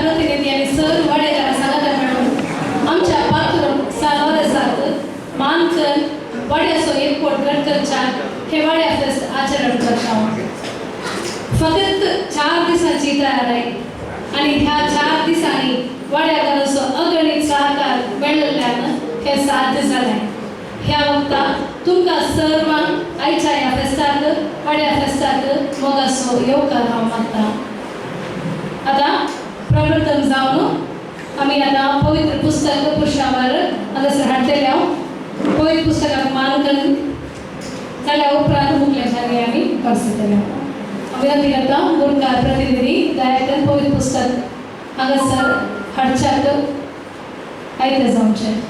प्रतिनिधी आणि सर वाडेकर सांगता म्हणून आमच्या पात्र सात मानकन वाड्याचो एअरपोर्ट गडकरच्यान हे वाड्या फेस्त आचरण करता फकत 4 दिसांची तयारी आणि ह्या 4 दिसांनी वाड्याकारांचो अगणित सहकार मेळिल्ल्यान हे साध्य जालें. ह्या वक्ताक तुमकां सर्वांक आयच्या ह्या फेस्ताक वाड्या फेस्ताक मोगाचो येवकार हांव मागतां. आतां प्रवर्तन जावन आमी आतां पवित्र पुस्तक पुरुषावर हांगासर हाडटले. हांव पवित्र पुस्तकाक मानकन जाल्या उपरांत मुखल्या जागे आमी करतले. विनंती करता गुणकार प्रतिनिधी दयाकन पवित्र पुस्तक हांगासर हाडच्याक आयते जावचें.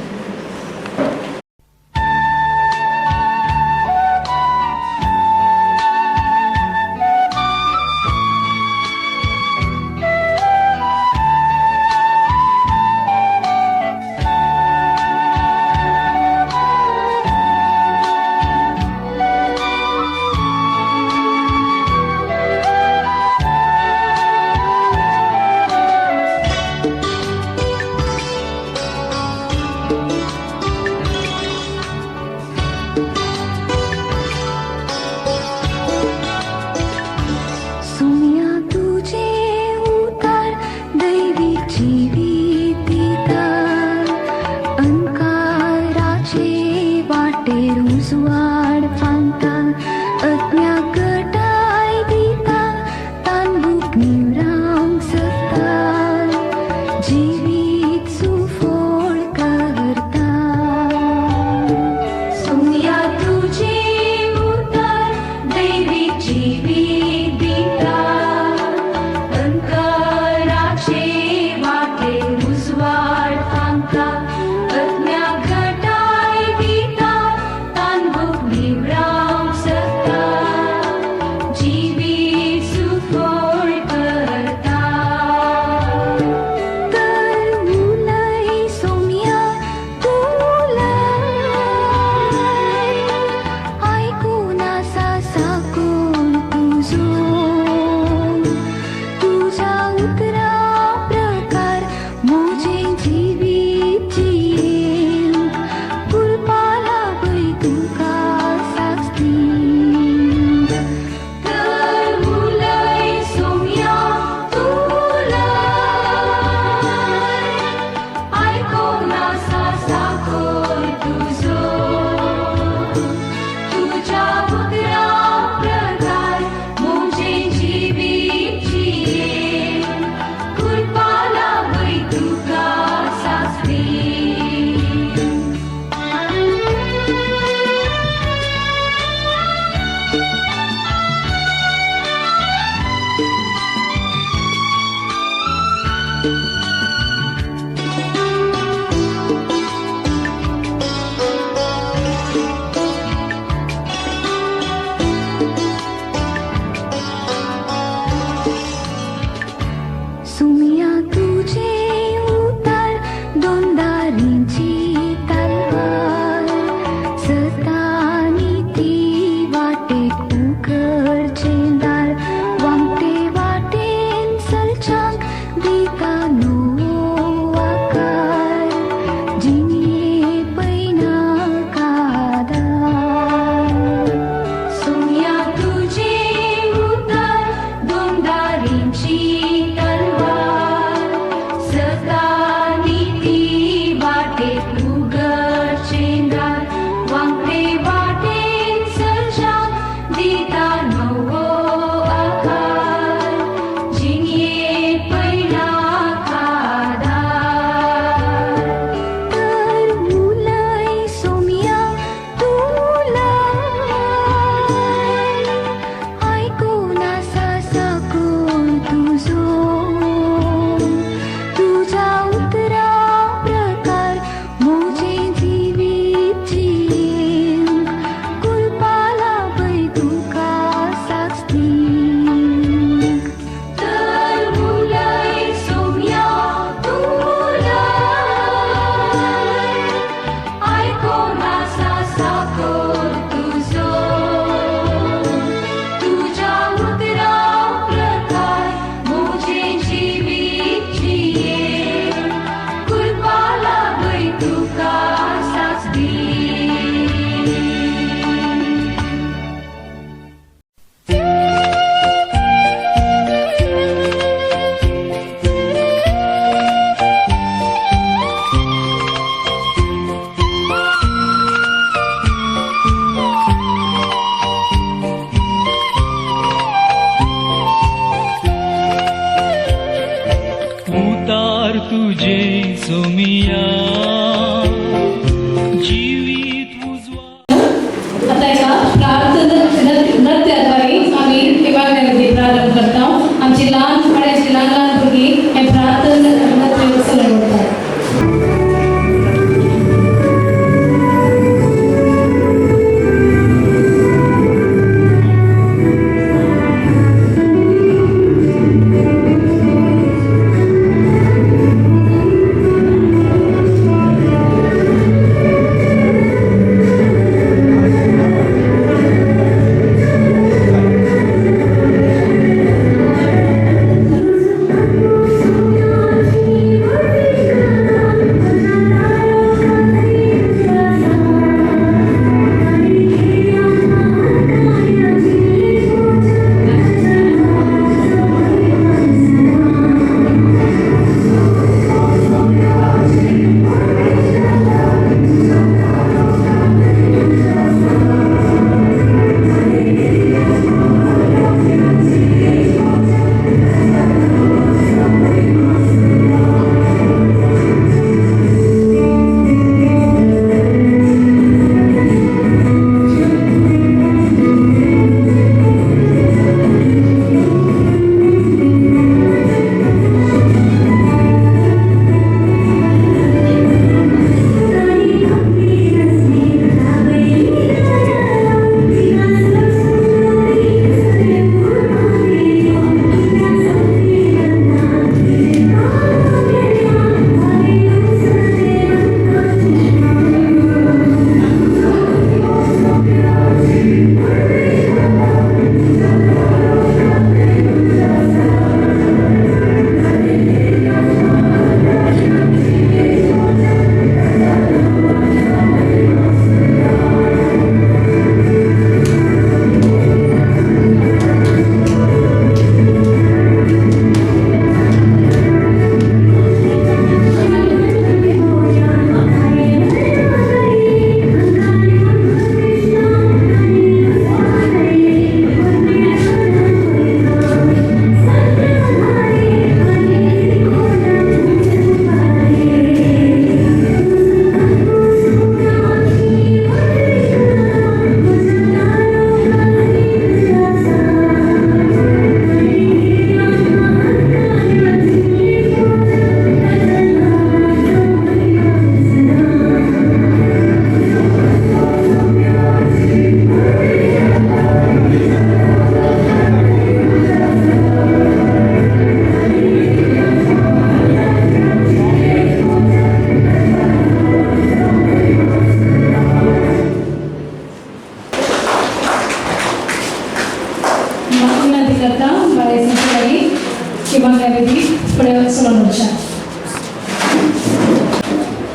सोमिया जीवित उजवा आता एका नृत्याद्वारे आम्ही हे वागण्यामध्ये प्रारंभ करतो. आमची लहान पाड्याची लहान लहान मुलगी हे प्रार्थना नृत्य सलग होतात.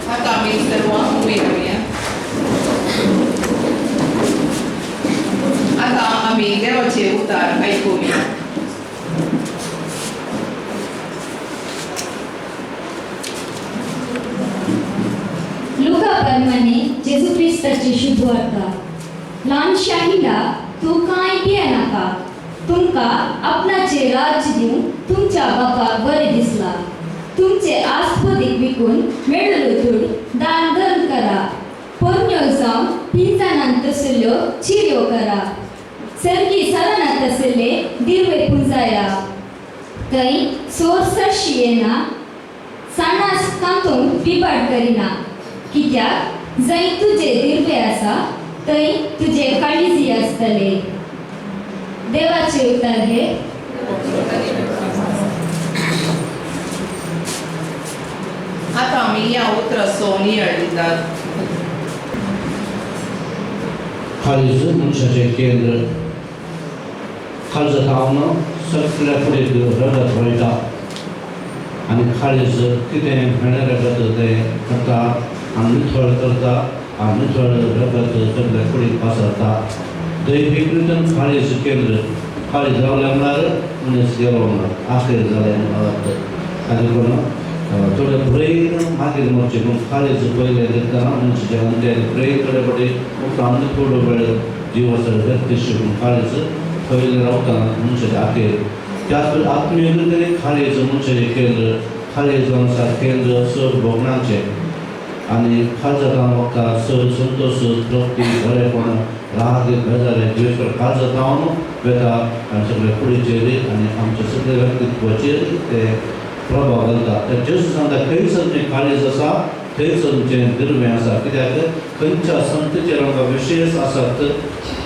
आता आम्ही सर्व उभे राहूया. आता आम्ही देवाचे उद्धार ऐकूया. लोकांप्रमाणे जेजू ख्रिस्ताची शुभ वार्ता. ल्हान शाहिला तूं कांय भियेनाका. तुमकां आपणाचे राज्य दिवंक तुमच्या बापाक बरें दिसला. तुमचे आस्पदीक विकून मेळिल्लो धूड दान धर्म करा. पोरण्यो जावन पिंजानांत तसल्यो चिरयो करा. सर्गी सरानांत तसले दिवे पुंजाया. थंय सोर सरशी येना. साणास कांतूंक पिपाड करिना. कित्याक जंय तुजे दिर्वे आसा थंय तुजे काळीजी आसतले. देवाचे उतर हे. आता आम्ही या उतराचो नियाळ दितात. खालीच मनशाचे केंद्र खालचं धावणं सगळ्या फुडें रगत वळटा आनी खालीच कितें रगत तें करता आनी निथळ करता आनी निथळ रगत सगळ्या फुडें पासरता. दैवीक रितीन खालीच केंद्र खाली जावल्या म्हळ्यार मनीस गेलो म्हणून आखेर जालें म्हणून ताजे करून थोडे ब्रेन मागीर म्हणचे पूण खालीच पयले करतना मनशाच्या अंत्यान ब्रेन थोडे फावटी आनी थोडो वेळ जीव व्यक्तीशी पूण खालीच पयले रावतना मनशाच्या आखेर त्याच आत्मीय रितीन खालीच मनशाचें केंद्र खाली जावन केंद्र चड भोगणांचे आनी खालच्या कामाक चड संतोष तृप्ती बरेपण राग बेजारे दिवसभर खालच्या जावन वेता आनी सगळे कुडीचेर आनी आमच्या सगळे व्यक्तित्वाचेर ते प्रभाव घालता. तर जेजू सांगता खंयसर जें काळीज आसा थंयसर जें दिर्वें आसा, कित्याक खंयच्या संतचेर आमकां विशेश आसात,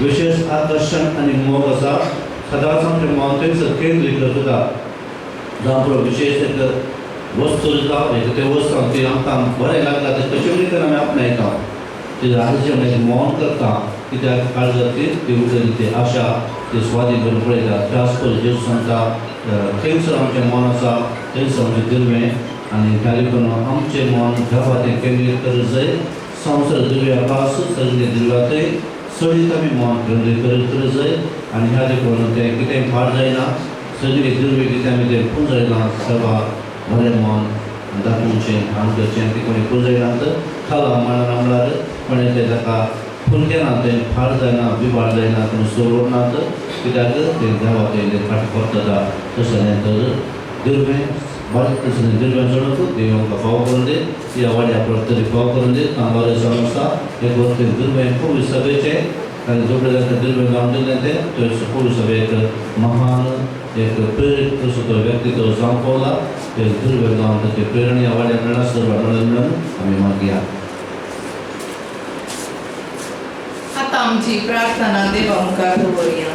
विशेष आकर्शण आनी मोग आसा. सदांच आमचें मन थंयसर केंद्रीत करता. जावं विशेष एक वस्तू जाता ते वस्तू ती आमकां बरें लागता ते कशें रितीन आमी आपणायता, ते राजाचें आमी मौन करता, कित्याक काळजांतली ती उरलेली ती आशा ती स्वादी करून पळयता. त्याच पळय जेजू सांगता थंयसर आमचें मन आसा, थंयसर आमचें दिर्वें आनी त्या देखून आमचें मन देवा तें केंद्रीत करत जाय. संवसार दिव्यापास सगळे दिव्यातय सडीत आमी मन केंद्रीत करत जाय आनी ह्या देखून तें कितेंय पाड जायना. सगळे दिर्वे कितें आमी तें पुंजयना देवा बरें मन दाखोवचें आनी करचें तें कोणी पुंजयनात खाला म्हणल्यार कोणें तें ताका फुलकेना तें फाड जायना बिबाड जायना कोणी सोडनात, कित्याक तें देवा तें फाटी पडटा. तशें तर दिर्वें बारीक तशें दिर्वें चडोवप देव आमकां फाव करून दी, ह्या वाड्या तरी फाव करून दी. बरें जावन आसा एक तें दिर्वें खूब सभेचें आनी जोडले जाता दिर्वें जावन दिलें तें थंय खूब सभेक महान एक प्रेरीत कसो तो व्यक्तित्व जावं पावला. ते दिर्वें जावन ते प्रेरणा ह्या वाड्या मेळना सर्व मेळून आमी मागया. आता आमची प्रार्थना देवा मुखार दवरया.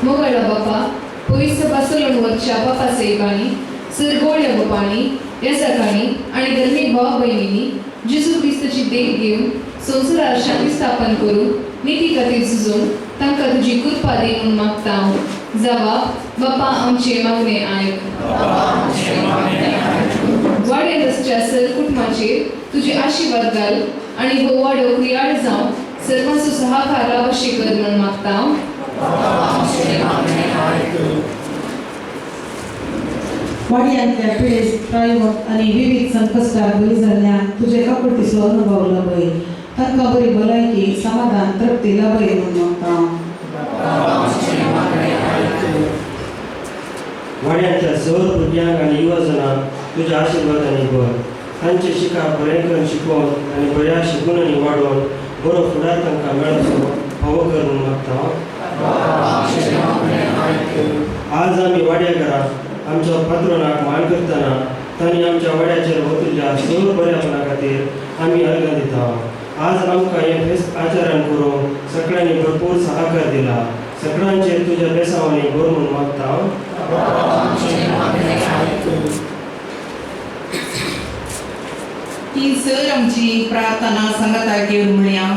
मोगळा बापा पयस बसलोन वचच्या बापा सेवकांनी सरगोळ्या बापांनी येसाकांनी आनी धर्मीक भाव भयणींनी जेजू क्रिस्ताची देख घेवन संवसारार शांती स्थापन करून निती खातीर झुजून तांकां तुजी कृपा दी म्हूण मागता हांव. जबाब बापा आमचे मागणे आयक. वाड्यात आसच्या सर कुटुंबाचेर तुजे आशिर्वाद घाल आनी हो वाडो क्रियाळ जावन सर्वांचो सहाकार लाभशे कर म्हूण मागता हांव. वाड्यांतल्या पिळेस प्रायवत आनी विविध संकश्टार बरी जाल्ल्यान तुजे काकुळटीचो अनुभव लाभय. तांकां बरी भलायकी समाधान तृप्ती लाभय म्हूण मागता. वाड्यांतल्या सर भुरग्यांक आनी युवजनांक तुज्या आशिर्वादांनी भर. तांचे शिकार बरेंकन शिकोवन आनी बऱ्या शिकूनांनी वाडोवन बरो फुडार तांकां मेळचो फावो कर म्हूण मागता. आज आमी वाड्या घरांत आमच्या पात्रोनाक मान करतना तांणी आमच्या वाड्याचेर वतिल्ल्या सर बऱ्यापणा खातीर आमी अर्घ दिता. आज आमकां हें फेस्त आचरण करूंक सगळ्यांनी भरपूर सहकार दिला. सगळ्यांचेर तुज्या बेसावांनी भर म्हूण मागता. ही सर आमची प्रार्थना संगता घेवन म्हणया.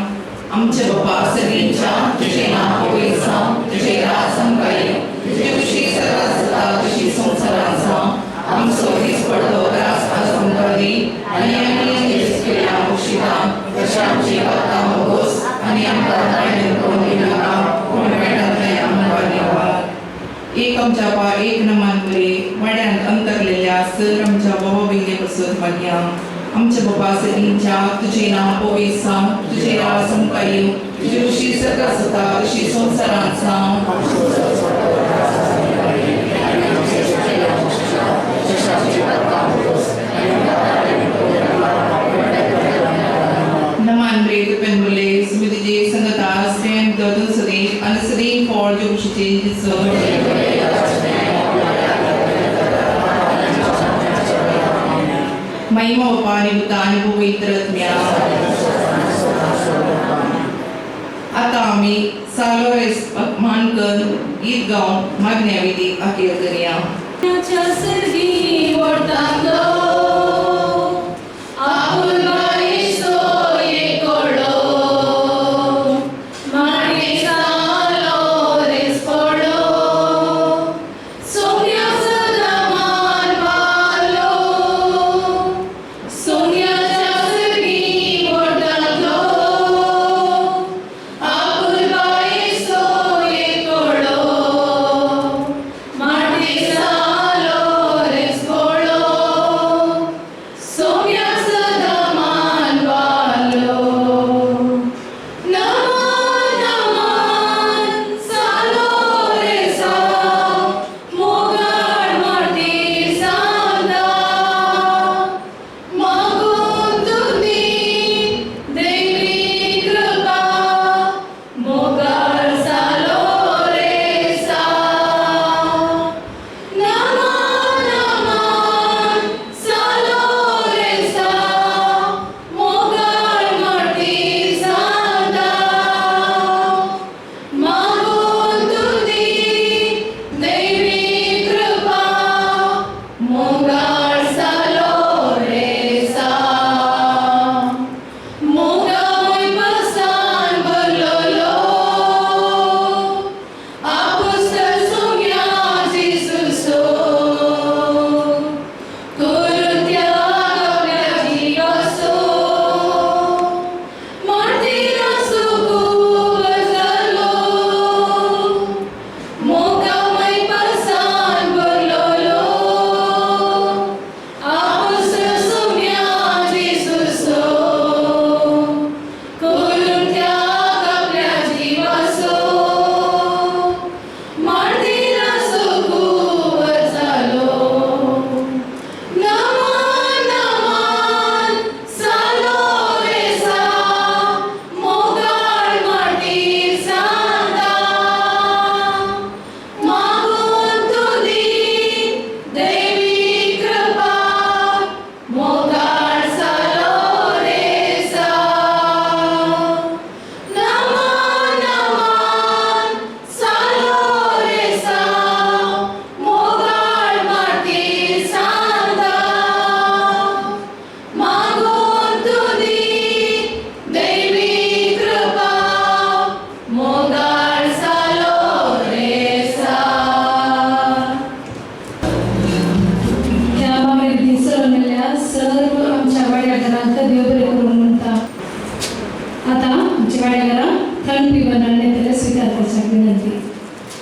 आमचे बापा सगळींच्या तुजें नांव पवित्र जावं, तुजें राज आमकां येवं, तुजे कुशी सदांच जाता तशी संवसारांत जावं. आमचो दीस पडटो रास आज आमकां दी आनी आमी केल्या मुशिदां तशें आमची पातां मोगोस आनी आमकां नायन करून नाका पूण मेळटा तें आमकां दिवार. एक आमच्या बा एक नमान बरे वाड्यांत अंतरलेल्या सर आमच्या बाबा भयणी पासून मागया. आमच्या बाबा सगळींच्या तुजें नांव पवित्र जावं, तुजें राज आमकां येवं, तुजे कुशी सदांच जाता तशी संवसारांत जावं. नमान बरे तुपेन बोले सुमितीचे संगता स्टॅन दोन सदेश आनी सदैव फॉर जे कुशीचे महिमा बापा आनी पुता आनी पवित्र आत्म्या. आतां आमी सालोरेस मानकन गीत गावन मागण्या विधी अखेर करया.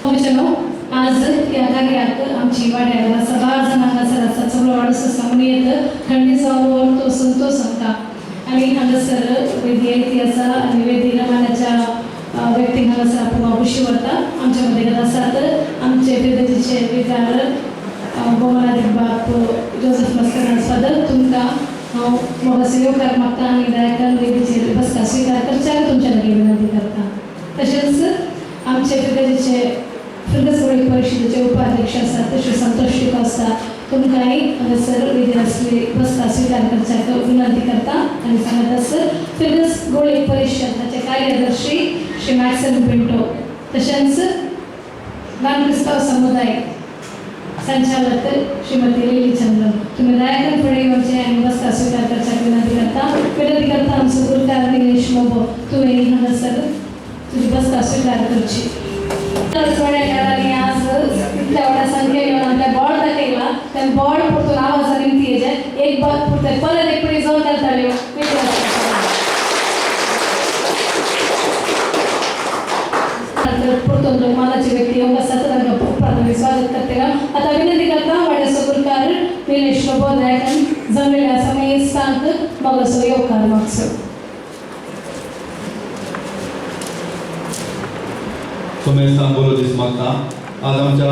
मित्रांनो, आज या कार्यात आमची वाड्याला सगळा जणांना सरासा सगळं वाढस सांगून येतं खंडी जाऊन तो संतोष सांगता आणि हांगासर वेदी इतिहासा आणि वेदी रमानाच्या व्यक्ती हांगासर आपण वाबुशी वरता आमच्यामध्ये गत आसात आमचे विद्यार्थीचे विद्यार्थी गोमानाधिक बाप जोसेफ मस्कर फादर तुमकां हांव म्हाका सहयोग मागता आनी दयाकन वेदीचेर बसका स्विकार करच्याक तुमच्या लागीं विनंती करता. तशेंच आमचे विद्यार्थीचे फिरगसवडी परिशदेचे उपाध्यक्ष आसात श्री संतोष आसता तुमकांय हांगासर वेदीर आसली बसका स्विकार करच्याक विनंती करता आनी सांगत आसत फिरगस गोळी परिशद हाचे कार्यदर्शी श्री मॅक्सन पिंटो तशेंच ल्हान क्रिस्तांव समुदाय संचालक श्रीमती लिली चंद्रन तुम्ही दयाकन फुडें येवचें आनी बसका स्विकार करच्याक विनंती करता आमचो गुरकार निलेश मोबो तुवें हांगासर तुजी बसका स्विकार करची. वाड्याकारांनी आज इतल्या व्हडा संख्येन येवन आपल्या बोर्ड दाखयला त्या बोर्ड परतून आवाजान विनंती हेजे एक बात पुरते परत एक पिढी जाऊन घालताल्यो परतून लोकमानाचे व्यक्ती योग आसात तांकां प्राथमीक स्वागत करते. आता विनंती करता वाड्याचो गुरकार निलेश मोबो दयाकन जमलेल्या समयस्थांक मोगाचो येवकार मागचो. सोमेस्थान बोलो दीस मागता आज आमच्या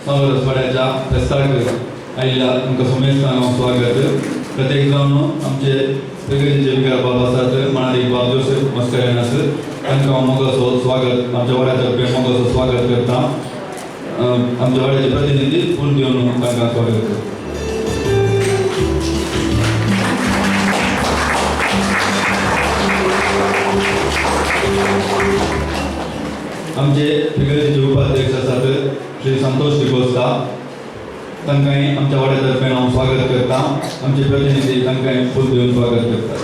सावरसवाड्याच्या फेस्ताक आयिल्ल्या तुमकां सोमेस्थान स्वागत. प्रत्येक जावन आमचे वेगवेगळे विकार बाब आसात माणाधिक बाब जोसेफ मस्कर आसात तांकां मोगाचो स्वागत आमच्या वाड्यातर्फे मोगाचो स्वागत करता. आमच्या वाड्याचे प्रतिनिधी फूल दिवन तांकां स्वागत करता. आमचे फिगरेचे उपाध्यक्ष आसात श्री संतोष डिकोस्ता तांकांय आमच्या वाड्यातर्फे हांव स्वागत करता. आमचे प्रतिनिधी तांकांय फूल दिवन स्वागत करता.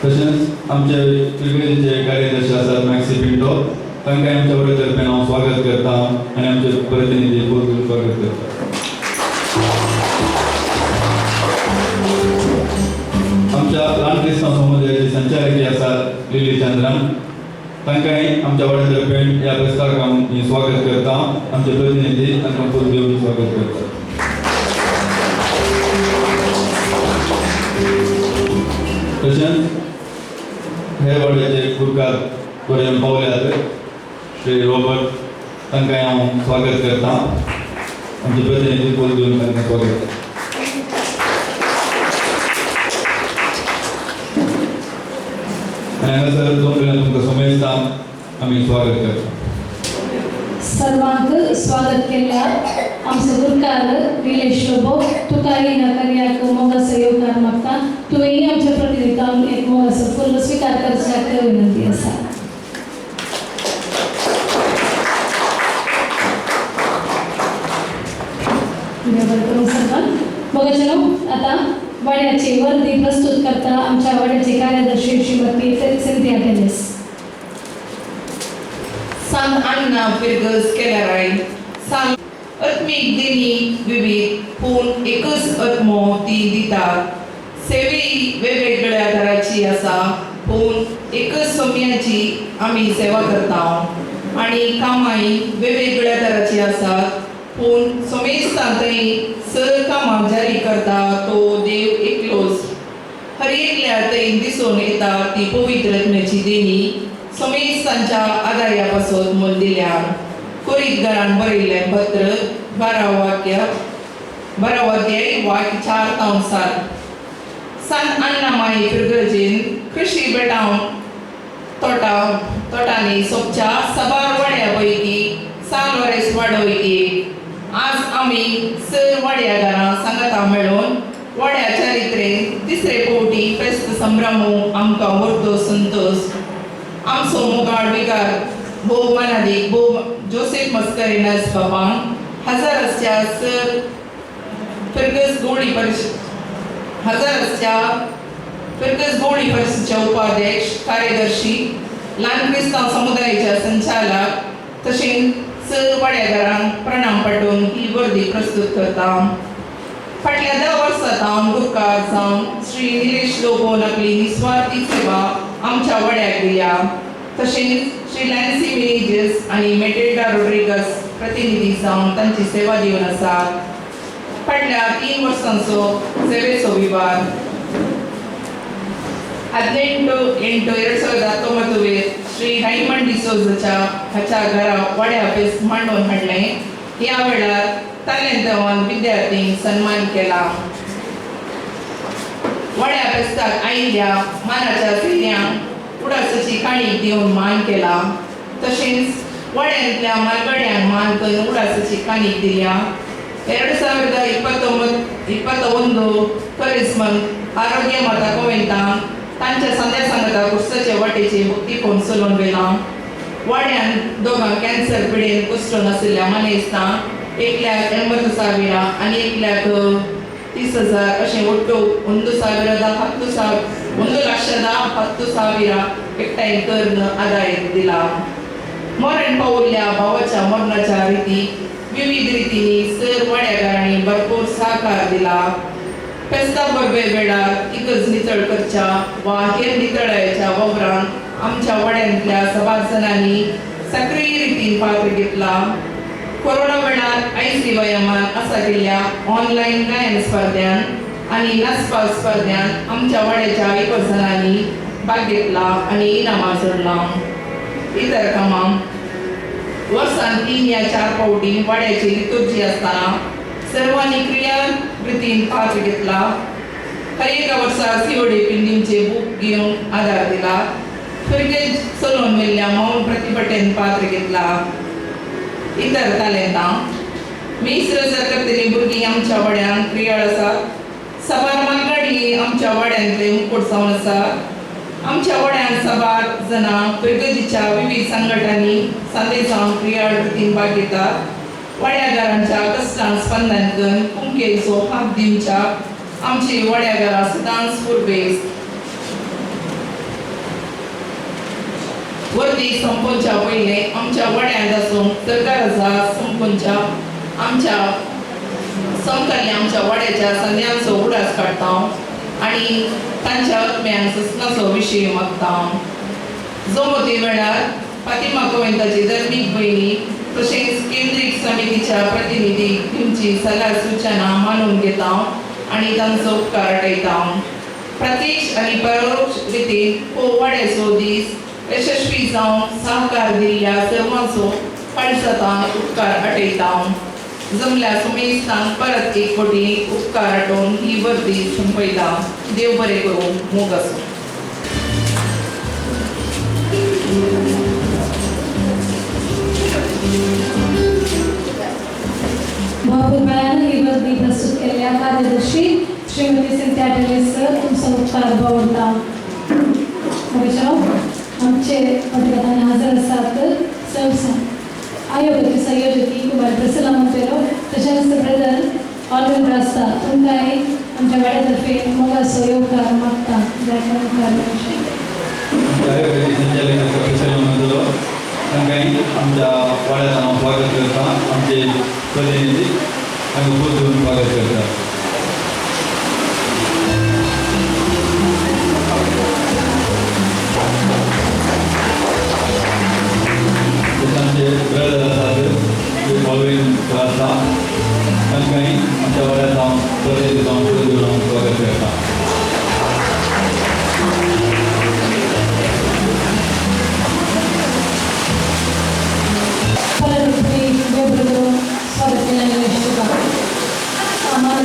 तशेंच आमचे फिगरेचे कार्यदर्शी आसात मॅक्सी पिंटो तांकांय आमच्या वाड्यातर्फे हांव स्वागत करता आनी आमचे प्रतिनिधी फूल दिवन स्वागत करता. आमच्या ल्हान क्रिस्तांव समुदायाची संचालकी आसात लिली चंद्रन तांकांय आमच्या वाड्यातर्फे ह्या फेस्ताक हांव स्वागत करता. आमचे प्रतिनिधी तांकां फूल दिवन स्वागत करता. तशेंच हे वाड्याचे गुरकार पर्यंत पावल्यात श्री रॉबर्ट तांकांय हांव स्वागत करता. आमचे प्रतिनिधी फूल दिवन तांकां स्वागत करता. हांगासर जमलेल्या तुमकां सोमेस्थान आमी स्वागत करता. सर्वांक स्वागत केल्या आमचो गुरकार निलेश लोबो तुकाय ह्या कार्याक मोगाचो येवकार मागता. तुवेंय आमच्या प्रतिनिधींक एक मोगाचो फूल स्विकार करच्याक विनंती आसा. मोगाचेनो आता वाड्याची वर्दी प्रस्तुत करता आमच्या वाड्याचे कार्यदर्शी श्रीमती सिंथिया टेनिस. सांग अण्णा फिरगस केल्याराय सांग आत्मीक देणी विविध पूण एकच आत्मो ती दितात. सेवेई वेगवेगळ्या तराची आसा पूण एकच सोम्याची आमी सेवा करता आनी कामाय वेगवेगळ्या तराची आसात पूण सोमेस्थानय सर कामां जारी करता तो देव एकलोच. हर एकल्या थंय दिसून येता ती पवित्र आत्म्याची देणी सोमेस्थानच्या आदार्या पासून मोल दिल्यार. कुरीत घरान बरयल्लें पत्र 12 अध्याय वाक्य 4-7. सान अण्णा माई फिरगर्जेन कृषी बेटावन तोटांनी सोपच्या साबार वाड्या पैकी सान वरेस वाडोवैकी आज आमी सर वाड्या घरां सांगाता मेळून वाड्या चारित्रेन तिसरे फावटी फेस्त संभ्रमूंक आमकां व्हरतो संतोष. आमचो मोगाळ विकार भोव मानादीक भोव जोसेफ मस्करेनस बाबांक हजाराच्या सर फिरगस गोळी परिषदेच्या उपाध्यक्ष कार्यदर्शी ल्हान क्रिस्तांव समुदायाच्या संचालक तशेंच सर वाड्याकारांक प्रणाम पाठोवन ही वर्दी प्रस्तुत करता. फाटल्या 10 वर्सां हांव गुरकार जावन श्री निलेश लोबोन आपली निस्वार्थी सेवा आमच्या वाड्याक दिल्या. तसेच श्री लॅन्सी मिनेजेस आणि मेटेल्डा रोड्रिगस प्रतिनिधी जावन तांची सेवा दिवन आसात. फाटल्या 3 वर्सांचो सेवेचो विभाग 18/8/2019 श्री रायमंड डिसोजाच्या हाच्या घरा वाड्या ऑफिस मांडून हाडले. ह्या वेळार ताल्यांतवान विद्यार्थींक सन्मान केला. वाड्या फेस्ताक आयिल्ल्या मानाच्या फेऱ्यांक उडासाची काणी दिवन मान केला. तशेंच वाड्यांतल्या मालगड्यांक मान करून उडासाची काणी दिल्या. 2021 करिस्मन आरोग्य माता कोविंतान तांच्या संध्या सांगता कुस्ताचे वाटेचे मुक्तीपण चलोवन गेला. वाड्यान दोगां कॅन्सर पिडेन कुस्ठ नाशिल्ल्या मनेस्तांक 1,80,000 आनी 1,30,000 अशें ಒಟ್ಟು 1,10,10,000 एकठांय करून आदाय दिला. मरण पावल्ल्या भावाच्या मरणाच्या रिती विविध रितींनी सर वाड्याकारांनी भरपूर सहकार दिला. फेस्ता बरोबर वेळार इगर्ज नितळ करच्या वा हेर नितळायच्या वावरांत आमच्या वाड्यांतल्या सभासदांनी सक्रिय रितीन पात्र घेतला. कोरोना वेळार ICYMन आसा केल्ल्या ऑनलायन गायन स्पर्धांत आनी नाचपा स्पर्धांत आमच्या वाड्याच्या 21 जणांनी भाग घेतला आनी इनामां जोडलां. इतर कामां वर्सान 3 या 4 फावटी वाड्याची लितुर्जी आसतना सर्वांनी क्रिया रितीन पात्र घेतला. हर एका वर्सा COD पिंडींचे बूक घेवन आदार दिला. फिरके चलोवन मेल्ल्या मौन प्रतिभटेन पात्र घेतला. इतर तालेंतां मिस्र सरकर्तेली भुरगीं आमच्या वाड्यान क्रियाळ आसात. सबार मालगाडी आमच्या वाड्यांतले मुकुट जावन आसात. आमच्या वाड्यान सबार जणां प्रगतीच्या विविध संघटनांनी संदेशांत क्रियाळ रितीन भाग घेतात. वाड्यागारांच्या कश्टांक स्पंदन करून कुमकेचो हात दिवच्या आमची वाड्यागारां सदांच पुरबेज. वर्दी संपोवच्या पयलें आमच्या वाड्यांत आसून सरकाराचा संपोवच्या आमच्या समकालीन आमच्या वाड्याच्या संध्यांचो उडास काडटा आनी तांच्या आत्म्यांक सस्नाचो विशय मागता. जमते वेळार फातिमा कोविंताची धर्मीक भयणी तशेंच केंद्रीय समितीच्या प्रतिनिधीक तुमची सल्ला सूचना मानून घेता आनी तांचो उपकार आठयता. प्रत्यक्ष आनी परोक्ष रितीन हो वाड्याचो दीस यशस्वी जावन सहकार दिल्ल्या सर्वांचो पळसतान उपकार आठयता. जमल्या सुमेस्तान परत एक फावटी उपकार आठोवन ही वर्दी संपयला. देव बरें करूं. मोग आसूं. महापुरुषांनी ही वर्दी प्रस्तुत केलेल्या कार्यदर्शी श्रीमती सिंथिया टेले सर तुमचा उपकार भावता. आमचे पत्रकारांनी हजर आसात. आयोगाचे संयोजकी कुमार प्रसन्न मंतेरो तशेंच ब्रदर ऑलवेज आसता. तुमकांय आमच्या वाड्यातर्फे मोगाचो येवकार मागता. आयोगाचे संचालक प्रसन्न मंतेरो तांकांय आमच्या वाड्यात हांव स्वागत करता. आमचे प्रतिनिधी आमी खूब करून स्वागत करता. आमचे ब्रदर आसात ते फॉलोईंग आसा तांकांय आमच्या वाड्यात हांव प्रतिनिधी जावन स्वागत करता. स्वागत केल्याने आम्हाला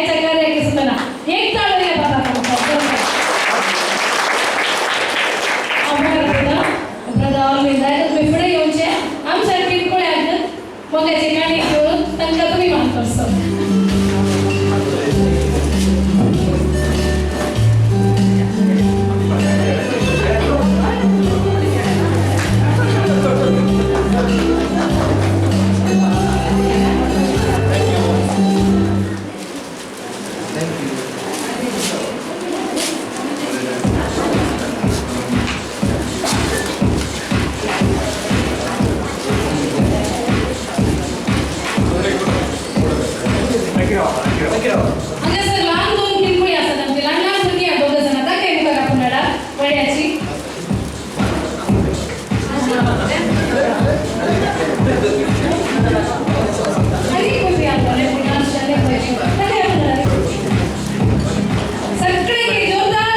बायच्या कार्याची सुद्धा ना एक चालू या बाबा तुम्ही पुढे येऊनचे आमच्या किरकोळ आहेत मग याची गाणी घेऊन त्यांना तुम्ही मान करतो अगं सर लहान दोन किरकोळी असतात आमचे लहान लहान मुलगी आहे दोघं जण आता काय बघा पुन्हा वड्याची सगळे जोरदार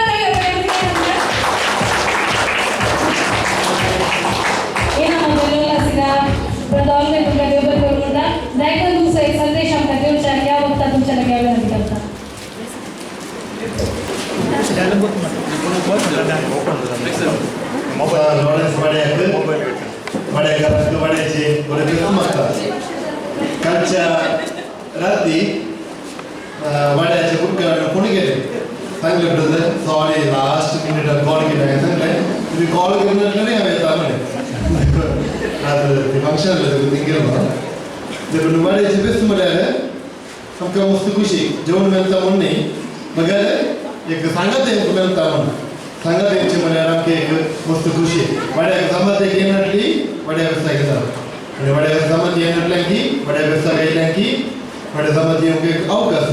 प्रदान में तुमका देवबर करूंगा दायित्व तुमचा एक संदेश आमका देऊचा या वक्ता तुमच्या लगे विनंती करता कालच्या रात्री वाड्याचे उपकरण कोणी गेले सांगितलं होतं सॉरी लास्ट मिनिटात कॉल केला काय सांगताय तुम्ही कॉल केलं नाही हवे आता म्हणे आज ते फंक्शन गेलो जर वाड्याचे बेस्ट म्हणाले आमकां मस्त खुशी जेवण मेळटा म्हण न्ही बघायला एक सांगत आहे मेळटा म्हण सांगत यांचे म्हळ्यार आमकां एक मस्त खुशी वाड्याक समज एक येणारी वाड्या वेस्ताक येतात आणि वाड्या समज येणाऱ्या की वाड्या वेस्ताक येयल्या की वाड्या समज येवंक एक अवकाश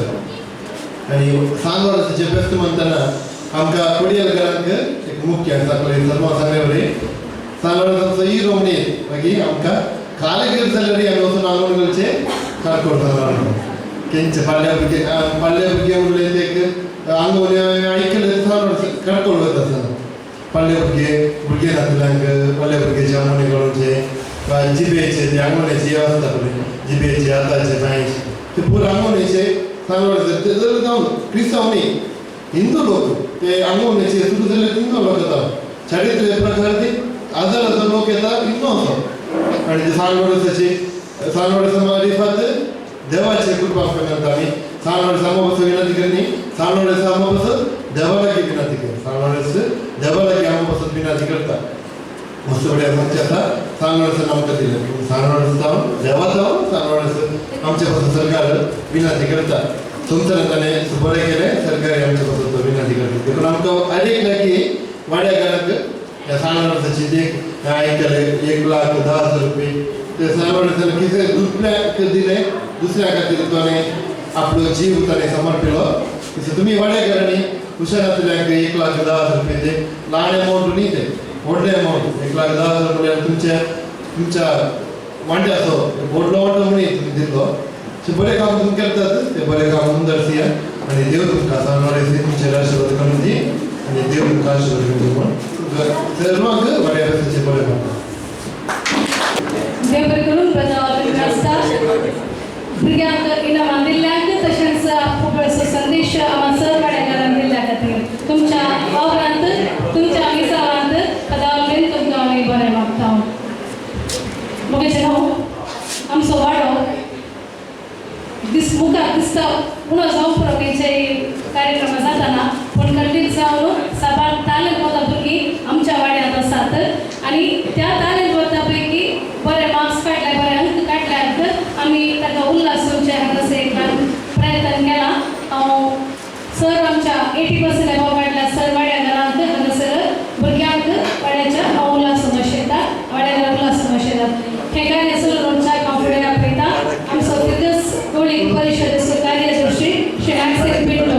आणि सांगवाराचे बेस्ट म्हणताना आमकां कोडयलकरांक एक मुख्य आसा पळय सर्व सांगले सांगवाराचो ही रोमणी मागीर आमकां कालगेर जाल्यार आमी वचून आंगणगलचे काडकोड सांगवार तेंचे पाळ्या भुरगे उरले ते आंगवले आयकले सांगवार काडकोड वता आसतना पाळ्ळे भुरगे नातल्यांक पाळ्ळे भुरग्याचे आंगवणेचे जिबेचे ते आंगवण्याची आसता पळय जिबेचे आतांचे बायचे ते पुरो आंगवण्याचे सांगवार ते जर जावन क्रिस्तांव न्ही हिंदू लोक ते आंगवण्याचे सुरू जाल्यार हिंदू लोक येता चारित्र्य प्रकार ते हजार लोक येता हिंदू आसा आणि ते सांगवार समारिफात देवाचे कृपा करता आमी सांगवार सामोपस विनंती करनी सांगवार सामोपस देवाला की विनंती कर सांगवार देवाला की आमोपस विनंती करता मस्त बड्या आमचे आसा सांगवार नामकां दिलें सांगवार जावन देवा जावन सांगवार आमचे पासून सरकार विनंती करता तुमच्या नंतरने बरें केलें सरकार आमचे पासून विनंती करता देखून आमकां आयकलें की वाड्याकारांक ह्या सांगवाराची देख आयकले 1,10,000 रुपये ते सांगवार कितें दुसऱ्याक दिलें दुसऱ्या खातीर ताणें आपलो जीव ताणें समर्पिलो तुमी वाड्याकारांनी हुशारांतल्यांक 1,10,000 रुपये ते ल्हान अमावंट न्ही ते व्हडले अमावंट 1,10,000 म्हळ्यार तुमच्या वांट्याचो व्हडलो वांटो मनी तुमी दिल्लो ते बरें काम तुमी करतात ते बरें काम मुंदरसिया आनी देव तुमकां सांगवार तुमचेर आशिर्वाद करून दी आनी देव तुमकां आशिर्वाद करून म्हण सर्वांक वाड्या वेसाचें बरें म्हणटा देव बरें करून प्रजा आसता भुरग्यांक इनामां दिल्ल्याक तशेंच खूब असो संदेश आम्हा सर वाड्याकारांक दिल्ल्या खातीर तुमच्या वावरांत तुमच्या विसावांत पदावलेन तुमकां आमी बरें मागता मगेचे न्हू आमचो वाडो मुखार दिसता उणो जावं पुरो कार्यक्रम जाताना पूण खंडीत जावन साबार तालंत वता भुरगीं आमच्या वाड्यांत आसात आनी त्या तालंत वता पैकी बरे मार्क्स काडले बरे अंक काडल्यात आमी ताका उल्हास दिवचे हांगासर एक प्रयत्न केला सर आमच्या 80% अबाव काडल्या सर वाड्याकारांक हांगासर भुरग्यांक वाड्याच्या उल्हास समजतात वाड्याकार उल्हास समजतात हे कार्य सर रोजच्या फुडें आपयता आमचो दिग्गज गोळी परिशदेचो कार्यदर्शी श्री नागसेन पिंटो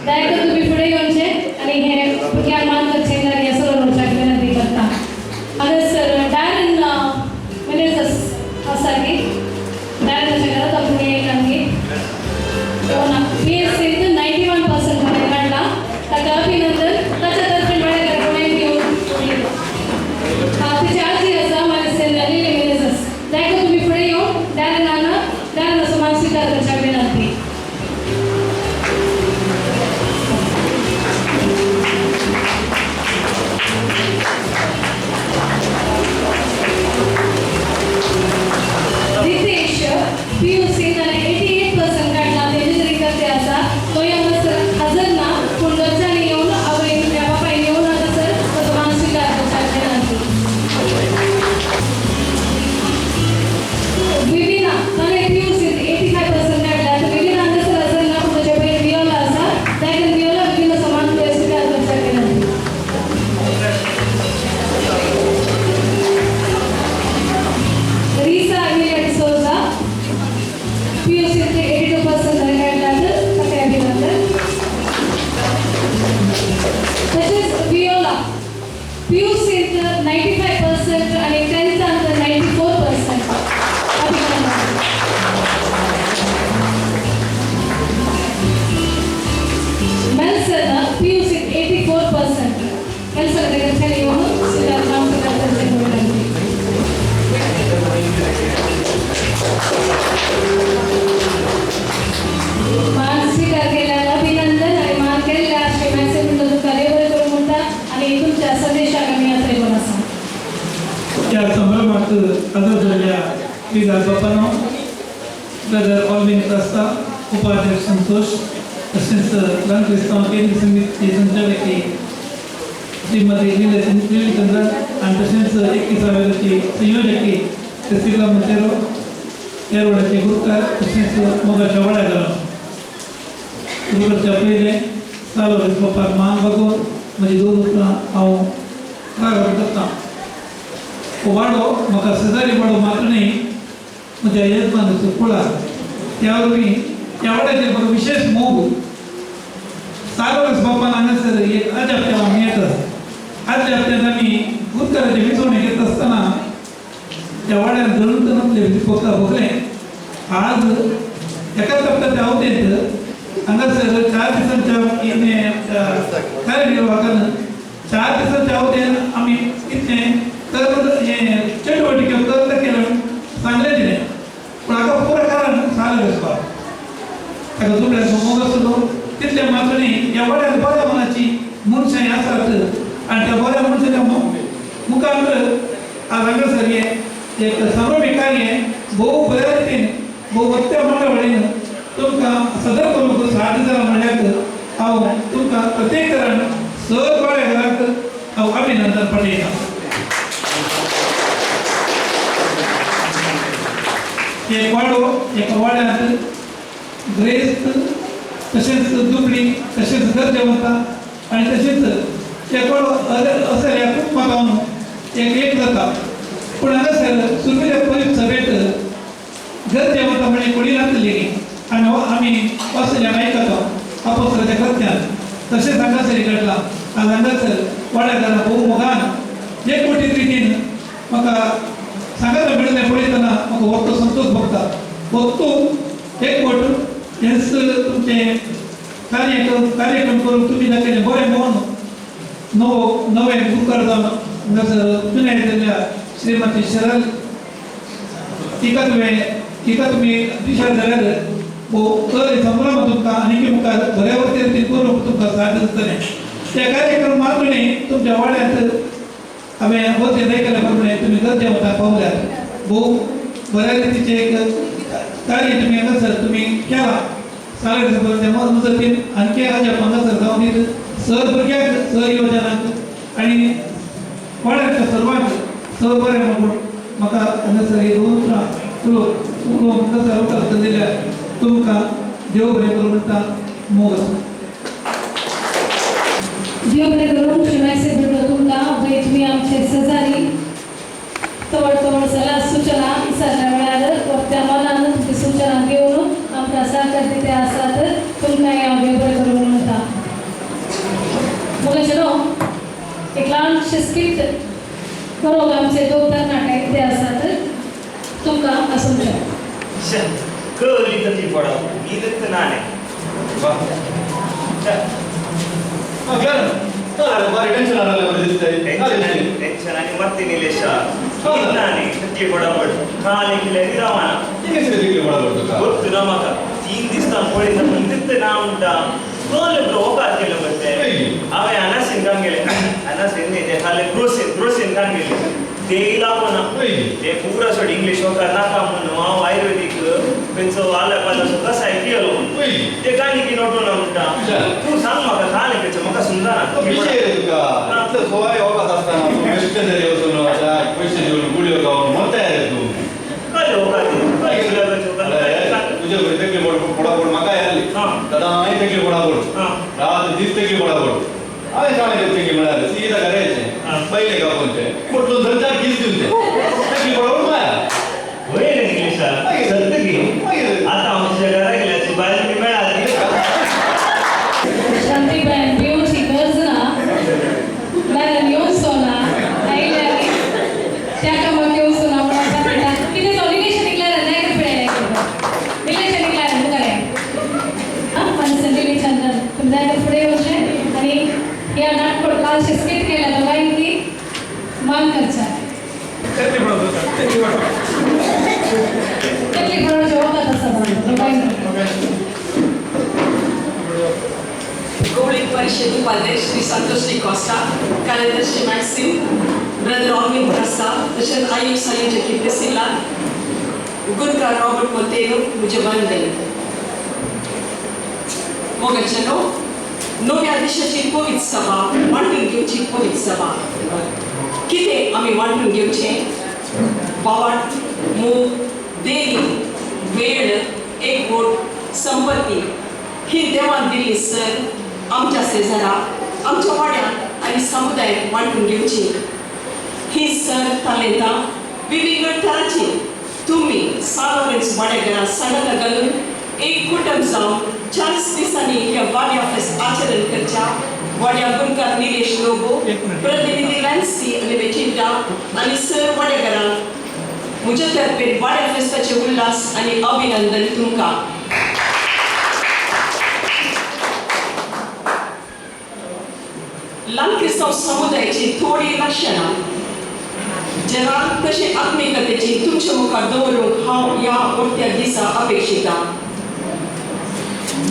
दयाकर तुम्ही फुडें येवचे आनी हे भुरग्यांक मान करचें कार्य सर रोजच्याक विनंती करता हांगासर डायरन मॅनेजर्स आसा की डायरनाच्या घरांत आपण येयला की PSCत 91% काडला ताका विकास बापानो, ब्रदर ऑलविन रस्ता, उपाध्यक्ष संतोष, तसेच लन क्रिस्ताव केंद्र समितीचे संचालक श्रीमती नीलचंद्रन आणि तसेच 21व्या संयोजक रसिकला मंतेरो येरवड्याचे गुरुकार तसेच मोगाच्या वाड्याघरा गुरुकारच्या पहिले सालोरीस बापाक मान बघून म्हणजे दोन उतरां हांव राग करता. वाडो म्हाका शेजारी वाडो मात्र न्ही म्हज्या येजमानाचो कुळार त्या वरवीं त्या वाड्याचेर बरो विशेष मोग सालोरीस बापान हांगासर एक अजाप तेव्हा मेळटा. आदल्या हप्त्यात आमी गुरुकाराचे विसवणी घेत आसतना त्या वाड्यान जळून नसले भोगले. आज एका टप्प्याच्या अवधेंत हांगासर 4 दिसांच्या कार्यनिर्वाहकान 4 दिसांच्या अवधेन आमी कितलें तर चटवटिके कर्ज केलं सांगलें दिलें. पूण हाका पुरो कारण सांगलें वचपाक ताका दुबळ्याचो मोग आसलो तितलें मात्र न्ही. ह्या वाड्यार बऱ्या मनाची मनशां आसात आणि त्या बऱ्या मनशाच्या मुखार आज हांगासर एक समारोही कार्य भोव बऱ्या रितीन भोव वत्या मंडळीन तुमकां सदर करूंक साथ दिता म्हणल्यार हांव तुमकां प्रत्येक तरान सर वाड्याघराक हांव अभिनंदन पाठयता. एक वाडो एका वाड्यांत ग्रेस्त तशेंच दुबळी तशेंच गरजेवंता आनी तशेंच एक वाडो असर ह्या खूब म्हाका एक जाता. पूण हांगासर सुरवेच्या पोलीस सभेत गरजेवंता म्हणजे कोणी नासली आनी आमी वाचलेल्या आयकता अपोस्तलाच्या कृत्यान तशेंच हांगासर घडलां. आज हांगासर वाड्याघरा भोव मोगान एकवटीत रितीन म्हाका सांगाता मेळिल्लें पळयतना म्हाका वक्तो संतोष भोगता. वक्तो एकवट हेच तुमचें कार्यक्रम करून तुमी दाखयलें बरें मोहन नवे गुरुकार जावन हांगासर जुन्या येतल्या श्रीमती शरद तिका तुमी दिशार जाल्यार तर संभ्रम तुमकां आनी मुखार बऱ्या वरती रितीन करूंक तुमकां साथ दितलें. ते कार्यक्रम मात्र न्ही तुमच्या वाड्यांत हांवें वरती दाखयल्या प्रमाणे तुमी गरजे वता पावल्यात. भोव बऱ्या रितीचें एक कार्य तुमी हांगासर तुमी केलां. सागरच्या मजतीन आणखी अजाप हांगासर जावन दीत सर भुरग्यांक सर योजनाक आनी वाड्याच्या सर्वांक स बरें म्हणून म्हाका हांगासर ही दोन उतरां उलोवंक हांगासर अवकाश दिल्यार तुमकां देव बरें करूं म्हणटा. मोग आसूं. देव बरें करूं. शिवायचे भेटलो तुमकां पळय तुमी आमचे शेजारी तवड सल्ला सूचना विचारल्या वेळार त्या मनान तुमची सूचना घेवन आमकां सहकार दिते आसात. तुमकांय हांव देव बरें करूं म्हणटा. मुगाचे न्हू एक ल्हानशें स्किट करूंक आमचे दोन तरणाटे कितें आसात तुमकां आसूंक कळली तर ती पडा न्हीदच नाने टेंशन आणि मत्ती निलेशा नाने ती पडापड खाली किल्ले रावना ಗೊತ್ತು ನಮಗ 3 ದಿವಸ ಪೊಳಿತ ಮುಂದಿತ್ತು ನಾ ಉಂಟಾ ಕೋಲೆ ಬ್ರೋಕರ್ केलं बसते अवे अनासिन कांगेले अनासिन ने ते खाली ग्रोसिन कांगेले तेला पण ते पूरा सोड इंग्लिश होका नाका म्हणून हांव आयुर्वेदिक पेंचो आला पाला सो कसा केलो ते काणी की नोटो ना उंटा तू सांग म्हाका खाली पेच म्हाका सुंदर तो विषय रे तुका आपलं सोय होका असताना तू मिस्टरी वचून आता पैसे देऊन गुळ्यो गावून म्हणता रे तू काय होका काय तुझे तेकली पडापड म्हाका आयली दादा हांवें तेकली पडापड रात दीस तेकली पडापड हांवें सांगलें तेकली म्हळ्यार सीदा घरायचें पयले गावचे म्हटलो धरचार किस दिवचे तेकली पडापड माया होय रे इंग्लिशा सत्य की आता हांव तुज्या घरा गेल्याची बायल मी मेळाली शांतीबाईन पिवची गरज ना बायलान येवन सोना आयल्या त्या कामाक येवन सोना म्हणून सांगता कितें तो रिलेशन निघल्यार नाही का फुडें रिलेशन निघल्यार मुखारे मानसन रिलेशन तुम्ही जाय तर फुडें येवचें आनी ह्या नाटपट कालशें स्किट केल्या दोगांयकी मान करचा तकली पडोवचें वखद आसा दोगांयकी Governing Parishad Upadesh Sri Santosh Sri Costa, कार्यदर्शी Maxim, Brother Alvin Rasta, तसेच आयुक्त संयोजक Priscilla, गुनकार रॉबर्ट मोंतेरो मुझे वंदन मोगचनो नव्या दिशाची पवित्र सभा वांटून घेवची पवित्र सभा कितें आमी वांटून घेवचें बावाट मोग देणी वेळ एकवट संपत्ती ही देवान दिल्ली सर आमच्या शेजाराक आमच्या वाड्यात आनी समुदायात वांटून घेवची ही सर तालेंतां विविध तरांची तुम्ही सावरच वाड्याघरात सगळ्यांना घालून एक कुटुंब जावन 40 दिसांनी ह्या वाड्या फेस्त आचरण करच्या वाड्या गुणकार निलेश लोबो प्रतिनिधी लॅन्सी आणि वेचिंटा आणि सर वाड्याघरात म्हज्या तर्फे वाड्या फेस्ताचे उल्हास आणि अभिनंदन तुमकां ल्हान क्रिस्तांव समुदायाची थोडी लक्षणां जगात कशे आत्मिकतेची तुमच्या मुखार दवरूंक हांव ह्या उक्त्या दिसा अपेक्षिता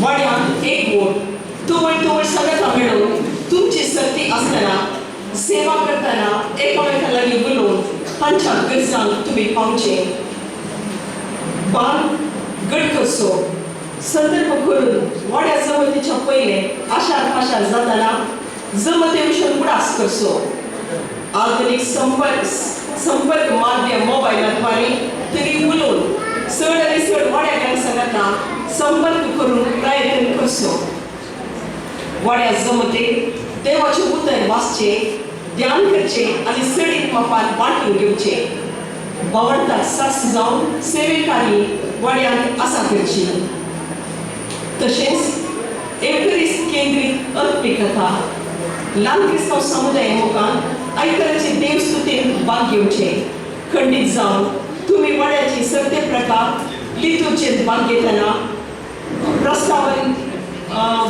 वाड्यान एक वोट तवळ सगळ्यांना मेळून तुमची सर्ती आसतना सेवा करतना एकामेका लागीं उलोवन तांच्या गरजांक तुमी पावचे बांद घट करचो संदर्भ करून वाड्या जमतीच्या पयले आशार पाशार जाताना जमते विशयन उडास करचो आधुनिक संपर्क माध्यम मोबायलाद्वारे तरी उलोवन चड आनी चड वाड्याक सांगता संपर्क करून प्रयत्न करचो वाड्या जमते देवाचे उतर वाचचे ध्यान करचे आनी सडीत मापान वांटून घेवचे भावंडाक सास जावन सेवेकारी वाड्यांत आसा करची तशेंच एवकरिस्त केंद्रीत अत्मिकता ल्हान क्रिस्तांव समुदाय मुखार आयताराचे देवस्तुतेन भाग घेवचे खंडीत जावन तुमी वाड्याची सर्ते प्रकार लितूचेर भाग घेतना प्रस्तावन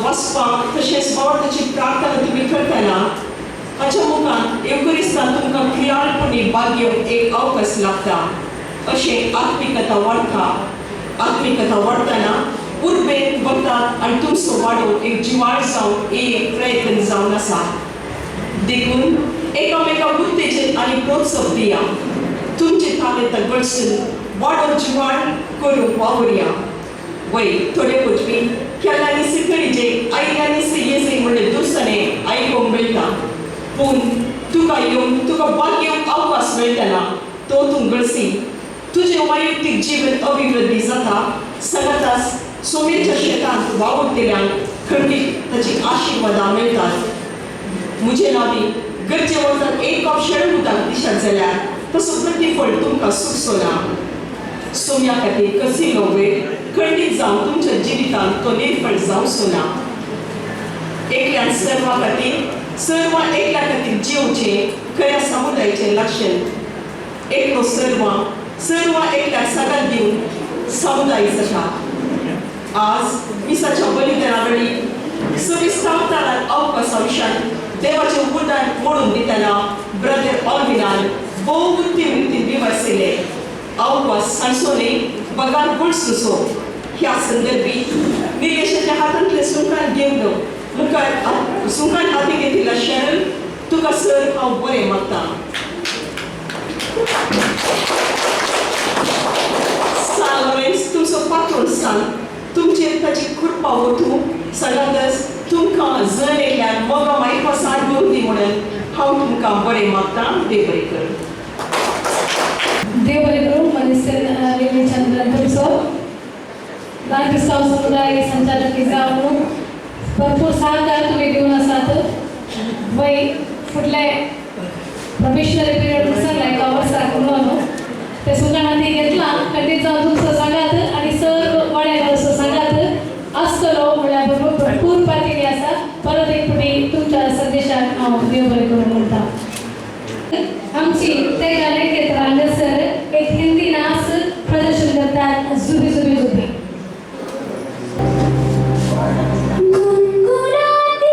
वचपाक तशेंच भावंडाची प्रार्थना तुमी करतना हाच्या मुखार एवकरिस्तान तुमकां खियाळपणी भाग घेवंक एक अवकाश लागता अशें आत्मिकता वाडतना उर्बेन वतात आनी तुमचो वाडो एक जिवाळ जावन एक प्रयत्न जावन आसा देखून एकामेका उत्तेजन आनी प्रोत्साहन दिया तुमचे तालेंत घडसून वाडो जिवाळ करूंक वावुरया वय थोडे पुटवी केल्ल्यानी सिकळीचे आयल्यानी येसय म्हणले दुसरे आयकूंक मेळटा पूण तुका येवन तुका भाग घेवंक अवकाश मेळटना तो तूं घडसी तुजें वैयक्तीक जीवन अभिवृद्धी जाता सगळ्याच सोमेच्या शेतांत वावुरतेल्यांक खंडीत ताची आशिर्वादां मेळटात म्हजे नांवी गरजे वचत एक कप शेळ उदक दिशात जाल्यार तसो प्रतिफळ तुमकां सुखसो ना सोम्या खातीर कसिलो वेळ खंडीत जावन तुमच्या जिवितांत तो निर्फळ जावचो ना एकल्यान सर्वा एकल्या खातीर जिवचें खऱ्या समुदायाचें लक्षण एकलो सर्वा एकल्याक सगळ्याक दिवन समुदाय जाता आज मिसाच्या बलिदाना वेळी सविस्तारतानात अवकाशा विशयान देवाचें उदार मोडून दितना ब्रदर ऑर्गिनान भोव वृत्ती विवरसिले अवकाश सांसोने बगार बुडसुसो ह्या संदर्भी निलेशाच्या हातांतले सुंकान घेवन मुखार सुंकान हाती घेतिल्ल्या शरण तुका सर हांव बरें मागतां सालवेस तुमचो पात्रोन सांग तुमचेर ताची कृपा वतू सगळ्यांतच तुमकां जण येयल्यार मोगा मायको सारको दी म्हणून हांव तुमकां बरें मागतां देव बरें कर देव बरें करूं मनीस चंद्रन तुमचो ल्हान क्रिस्तांव समुदाय संचालक जावन भरपूर सहकार तुमी दिवन आसात वय फुडले प्रोबेशनरी पिरियड सांगलाय वर्साक म्हणून ते सुखान हाती घेतला खंडीत जावन तुमचो सांगात आनी सर वाड्यार असो सांगात आसतलो म्हळ्यार भरपूर पातळी आसा परत एक फावटी तुमच्या संदेशाक हांव देव बरें करूं म्हणटा आमची ते गाणे घेत हांगासर एक हिंदी नाच प्रदर्शन करतात जुबी जुबी जुबी गुनगुनाती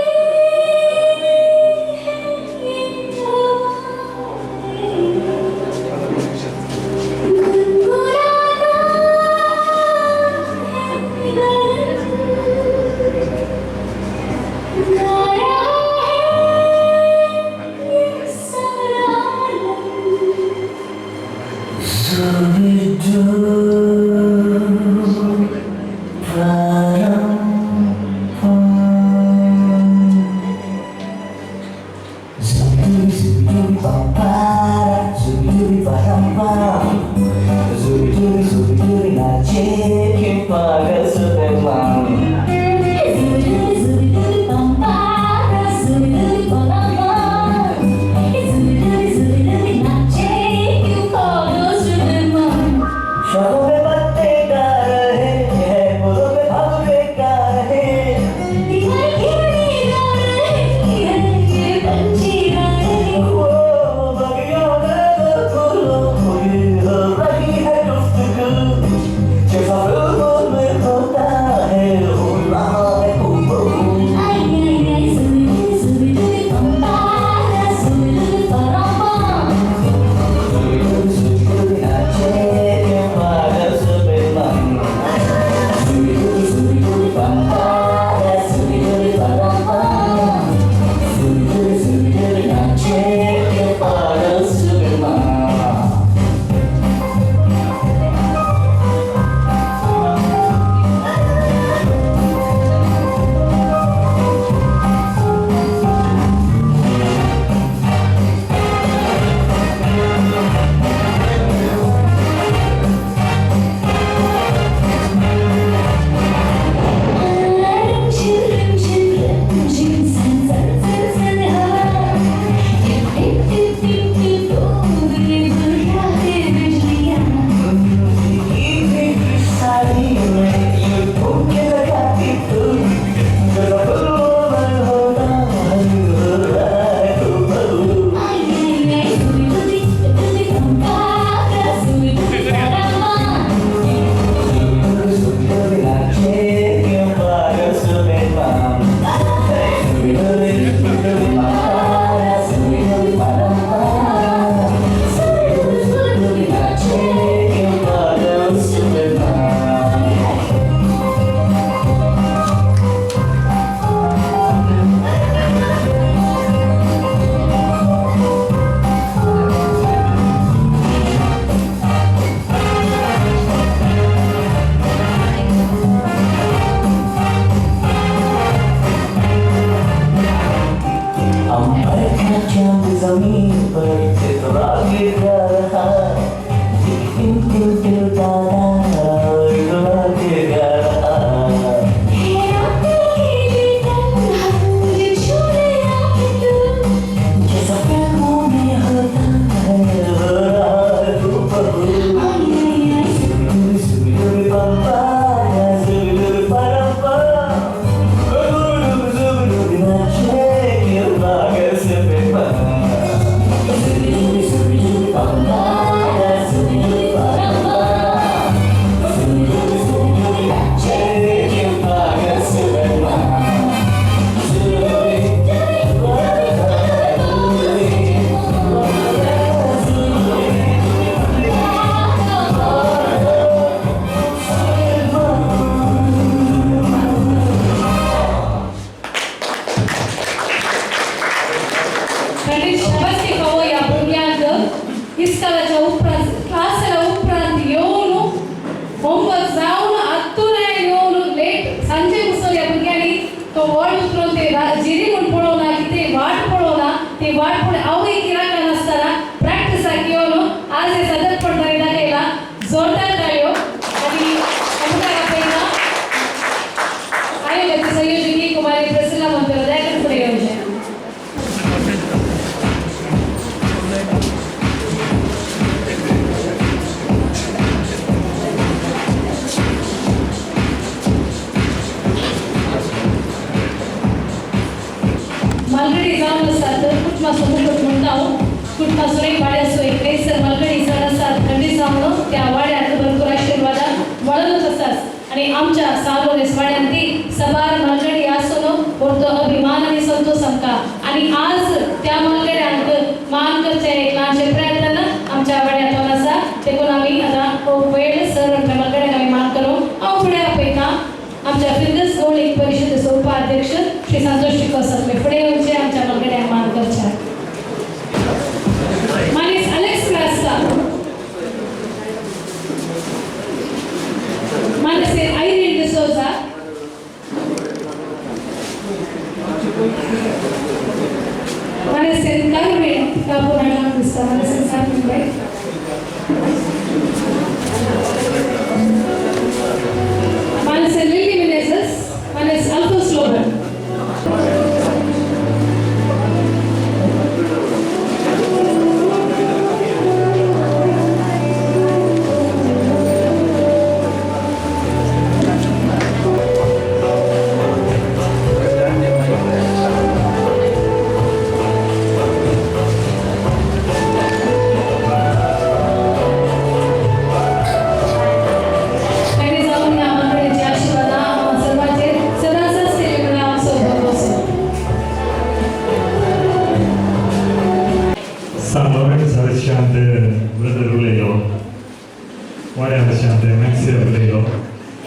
उलयलो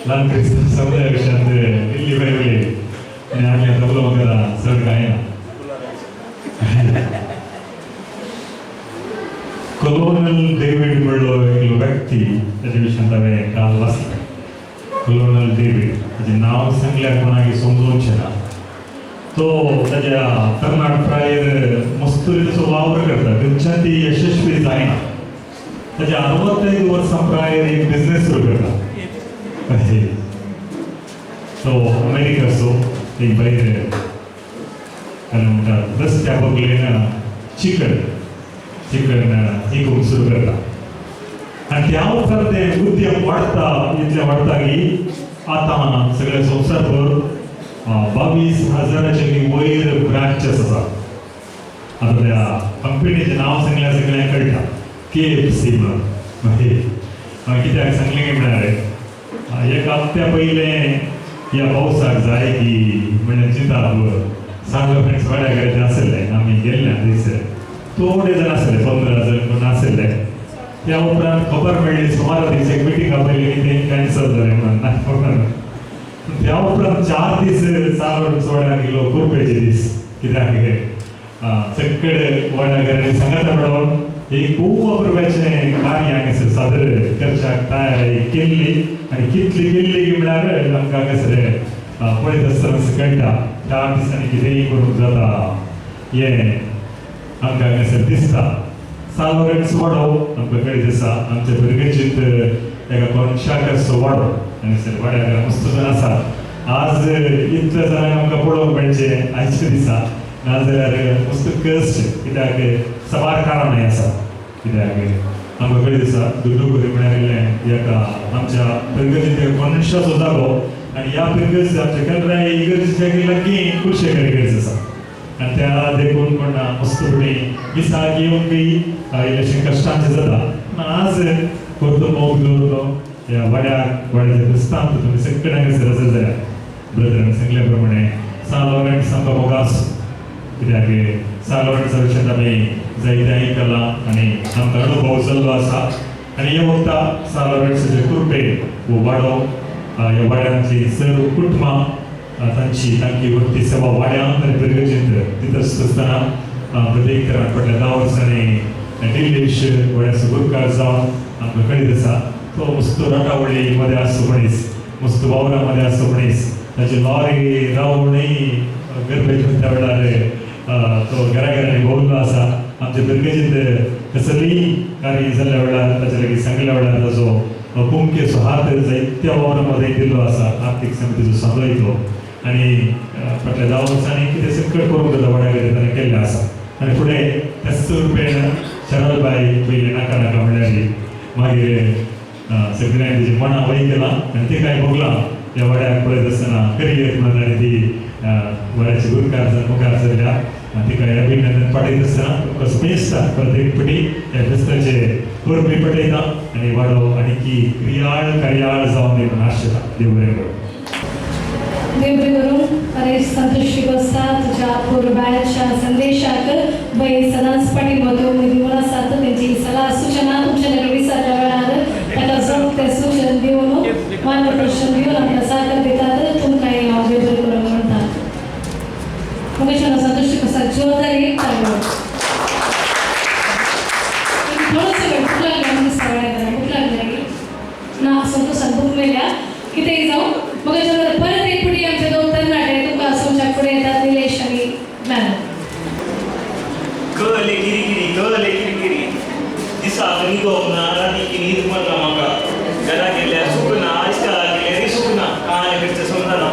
ल्हान क्रिस्तांव समुदाया विशयांत इल्ली बरी उलयली आनी आमी आतां उलोवंक येता चड कांय ना. कोलोनल डेव्हिड म्हणलो एक व्यक्ती ताचे विशयांत हांवें काल वाचलें. कोलोनल डेव्हिड ताचें नांव सांगल्यार कोणाक समजूंकशें ना. तो ताच्या तरणाट प्रायर मस्तुरीचो वावर करता खंयच्यान ती यशस्वी जायना. ताच्या 65 वर्सां प्रायर एक बिझनेस सुरू करता. तो अमेरिकाचो एक भायर म्हणटात रस्त्या बगलेन चिकन विकूंक सुरू करता. आनी त्या उपरांत तें उद्यम वाडटा इतलें वाडटा की आतां सगळे संवसारभर 22,000च्या वयर ब्रांचेस आसा. आतां त्या कंपनीचें नांव सांगल्यार सगळ्यांक कळटा KFC म्हणून. हांवें कित्याक सांगलें की म्हळ्यार एक हप्त्या पयलें ह्या पावसाक जाय की म्हणल्यार चिंता सांगलो फ्रेंड्स वाड्या घराचें आसले आमी गेल्ले थंयसर थोडे जाण आसले 15 जण कोण आसले. त्या उपरांत खबर मेळ्ळी सुमार दीस एक मिटींग आपयली की तें कॅन्सल जालें म्हणून. त्या उपरांत 4 दीस चालून वाड्याक गेलो कुरपेचे दीस. कित्याक सगळे वाड्या घरांनी सांगाता मेळोन एक खूब अप्रुपाचें कार्य हांगासर सादर करच्याक तयारी केल्ली आनी कितली केल्ली की म्हळ्यार आमकां हांगासर पळयत आसतना कळटा 4 दिसांनी कितेंय करूंक जाता हें आमकां हांगासर दिसता. सान लॉरेन्स वाडो आमकां कळीत आसा. आमच्या भुरग्यांचीत एका कोनशाकाचो वाडो हांगासर वाड्यार मस्त जण आसात. आज इतले जाणांक आमकां पळोवंक मेळचें आयच्या दिसा नाजाल्यार मस्त कश्ट कित्याक सवार कारणांय आसा. कित्याक आमकां कळीत आसा दुड्डुगुरी म्हळ्यार एका आमच्या पिरगजींत कोनशाचो जागो आनी ह्या पिरगज आमच्या केंद्राय इगर्जेच्या लागीं कुर्शेकर इगर्ज आसा. आनी त्या देखून कोण मस्तपणी दिसाक येवंकय इल्लेशें कश्टांचें जाता. आज कोर्तुंब दवरलो ह्या वाड्याच्या क्रिस्तांव तुमी सगळे हांगासर आसत जाल्यार ब्रदरान सांगल्या प्रमाणे सान लॉरेन्स आमकां मोगास. कित्याक सान लॉरेन्सा विशयांत आमी जायते आयकलां आनी आमकां अनुभव जाल्लो आसा. आनी हे वखदां सान लॉरेन्साचे कुरपेन हो वाडो ह्या वाड्यांतली सर्व कुटुंबां तांची भक्ती सेवा वाड्यांत आनी पिरगजींत दिता आसतना प्रत्येक तरान फाटल्या 10 वर्सांनी दिल्लीश वाड्याचो गुरकार जावन आमकां कळीत आसा. तो मस्त रटावळी मदें आसचो मनीस मस्त वावरां मदें आसचो मनीस. ताची लॉरी रावणूय गरबेच्या त्या वेळार तो घराघरांनी भोंवलो आसा. आमच्या पिरगजींत कसलीय कार्य जाल्ल्या वेळार ताचे लागीं सांगल्या वेळार ताचो कुमकेचो हात जायत्या वावरां मदें दिल्लो आसा. आर्थीक समितीचो सांगलोय तो आनी फाटल्या 10 वर्सांनी कितें सकट करूंक जाता वाड्या घरांत ताणें केल्लें आसा. आनी फुडें त्याच रुपेन शरलबाई पयलीं नाका नाका म्हणल्यार मागीर सगळ्यांनी तेजी मनां वय केलां आनी ती कांय भोगलां ह्या वाड्याक पळयत आसतना करियर म्हणून आनी ती वाड्याची गुरकार जावन मुखार सरल्या. तिका अभिनंदन पाठयत आसतना तुमकां स्पेसता प्रत्येक फावटी ह्या फेस्ताचे परबी पटयता आनी वाडो आनीकी कार्याळ जावन देखून आशेता. देव बरें करूं. देव बरें करूं. अरे संतुष्टी बसता तुज्या पुरबायच्या संदेशाक बाई सदांच पाठिंबो दिवन आसात. तेंची सलाह सुचना तुमच्या नदर विसरल्या वेळार ताका जग तें सूचन दिवन मार्गदर्शन दिवन आमकां सादर दितात. तुमकांय हांव देव बरें करूं म्हणटा. मुखेशान संतुष्टी बसता जोरदार ताळयो. थोडंसं वेळ भूक लागली दिसता वेळार भूक लागली ना संतोषान भूक मेल्या कितेंय जावं मुखेशान परत एक फुटी आमचे 2 तरणाटे तुमकां तुमच्या फुडें येतात निलेश आनी मॅन. कळले किरी दिसाक न्हिदोवंक ना रातीक न्हीद म्हणटा म्हाका. घरा गेल्यार सुकना इश्काला गेल्यार सुकना कांय करचें समजना.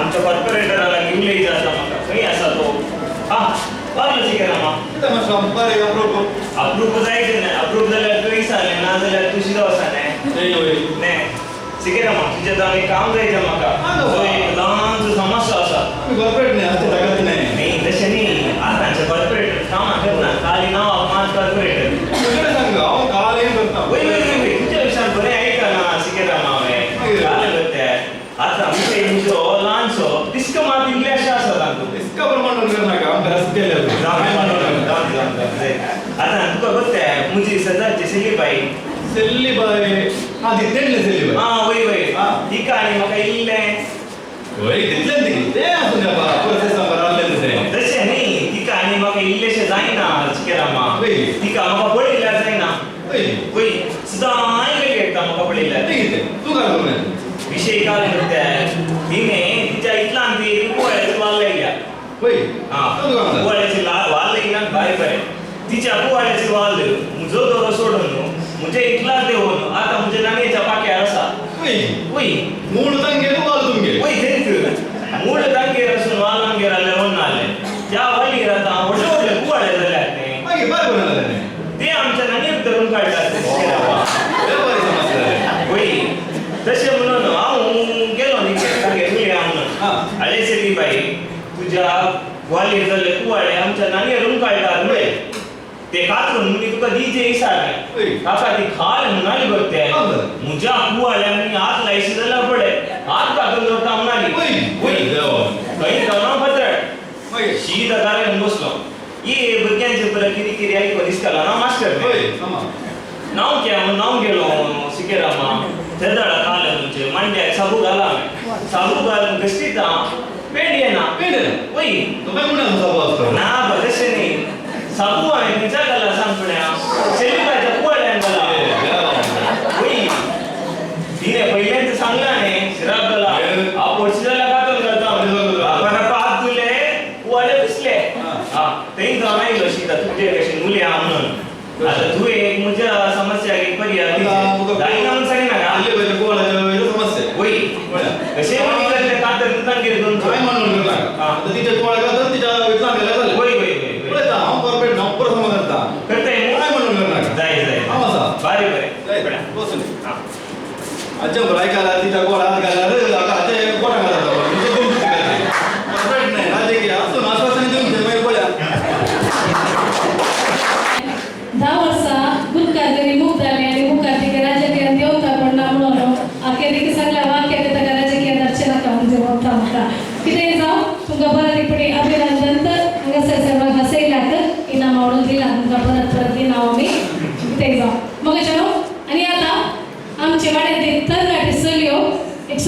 आमच्या कॉर्पोरेटरा लागीं उलय जाता म्हाका. खंय आसा तो? पावलो शिकेरामा. अप्रूप जायते न्हय. अप्रूप जाल्यार तुवें विचारलें ना जाल्यार तूं शिरो आसा न्हय. शिकेरामा तुजें आतां एक काम जायतें म्हाका. एक ल्हानसो समस्या आसा. न्ही तशें न्ही. आतांचे कॉर्पोरेटर कामां करना खाली नांवाक मात कॉर्पोरेटर. वय तुज्या विशयान बरें आयकना शिकेरामा हांवें. जालें गो तें. आतां म्हजो ल्हानसो दिसका मात इंग्लीश आसा तांकां. दिसका प्रमाण करनाका आमकां रस केले. आतां तुका गो तें म्हजी सदांची सेल्ली बाई हां तितले सेली वय वय ती काणी म्हाका इल्लें होय तितले ते आसूं द्या प्रोसेस बरावले ते तशें न्ही ती काणी म्हाका इल्लेशें जायना चिकेरामा तिका म्हाका पळयल्यार जायना वय सदां आयले घेता म्हाका पळयल्यार तूं काय करूं विषय काय म्हणते तिने तिच्या इतलान ती कुवाळ्याची वाल लायल्या कुवाळ्याची वाल लायल्या बाय बाय तिच्या कुवाळ्याची वाल म्हजो दोरो सोडून म्हणजे इतलाच देऊन आता म्हणजे नाण्याच्या पाक्यार आसा वय मूळ तांगेर वाल तुमगे वय थंयच मूळ तांगेर असून वालांगेर आले म्हणून आले त्या वालीर आता व्हडले व्हडले कुवाळे जाल्यात ते मागीर बाय कोण जाले ते आमच्या नाण्याक धरून काडल्यात वय तशें म्हणून हांव गेलो न्ही तांगेर उलया म्हणून आले सगळी बाई तुज्या वालीर जाल्ले कुवाळे आमच्या नाण्यार रूम काडटात म्हळे ते कातरून मी तुका दीजे इसारले काका ती खाल म्हणाली बघते म्हज्या कुवाळ्यांनी हात लायशी जाल्यार पडे हात कातून दवरता म्हणाली खंय जावना पत्र शीत आदारान बसलो ये भुरग्यांचे परत कितें कितें आयको दिसताला ना मास्टर नांव क्या नांव गेलो सिकेरामा तेदळा काल म्हणजे मांड्याक साबू घाला साबू घालून गस्तीता पेंड येना वय ना बरेशे न्ही साबू हांवें खंयच्या घाला सांग फुड्या सेलिकाच्या कुवाळ्यान घाला वय तिने पयलेंच सांगला न्ही शिराब घाला हांव पडशी जाल्यार कातून घालता बरं पात तुले कुवाळे दिसले थंय जावन आयलो शिता तुजे कशें उलया म्हणून आता तू एक म्हज्या समस्याक एक पर्याय जायना म्हणून सांगिना समस्या वय कशें म्हणून ते कातर तांगेर दोन काय म्हणून आता तिच्या कुवाळ्या कातर तिच्या इतला गेला जाले वय वय वय पळयता हांव परफेक्ट हांव बरो समज करता करताय काय म्हणून करना जाय जाय हांव आसा बरें बरें बसून आजच्या भराय घाला तिच्या गोळ्यात घाला आतां गोळ्या घाला परफेक्ट नाही राजकीय आसून आश्वासन देऊन ते मागीर पळया 10 वर्सां गुटकार तरी मुक्त जाली आनी मुखार तिका राजकीयान देंवता पडना म्हणून अखेरीक सगळ्या वाक्याक ताका राजकीय दर्शन नाका म्हणजे वता म्हाका कितेंय जावं तुमकां बऱ्यापैकी अभिनंदन हांगासर सर्वांक हसयल्यात इनाम आवडून दिला तुमकां परत परत दिना आमी कितेंय जावं मग चलो आनी आतां आमचे वाड्यातील तरणाटे चलयो एक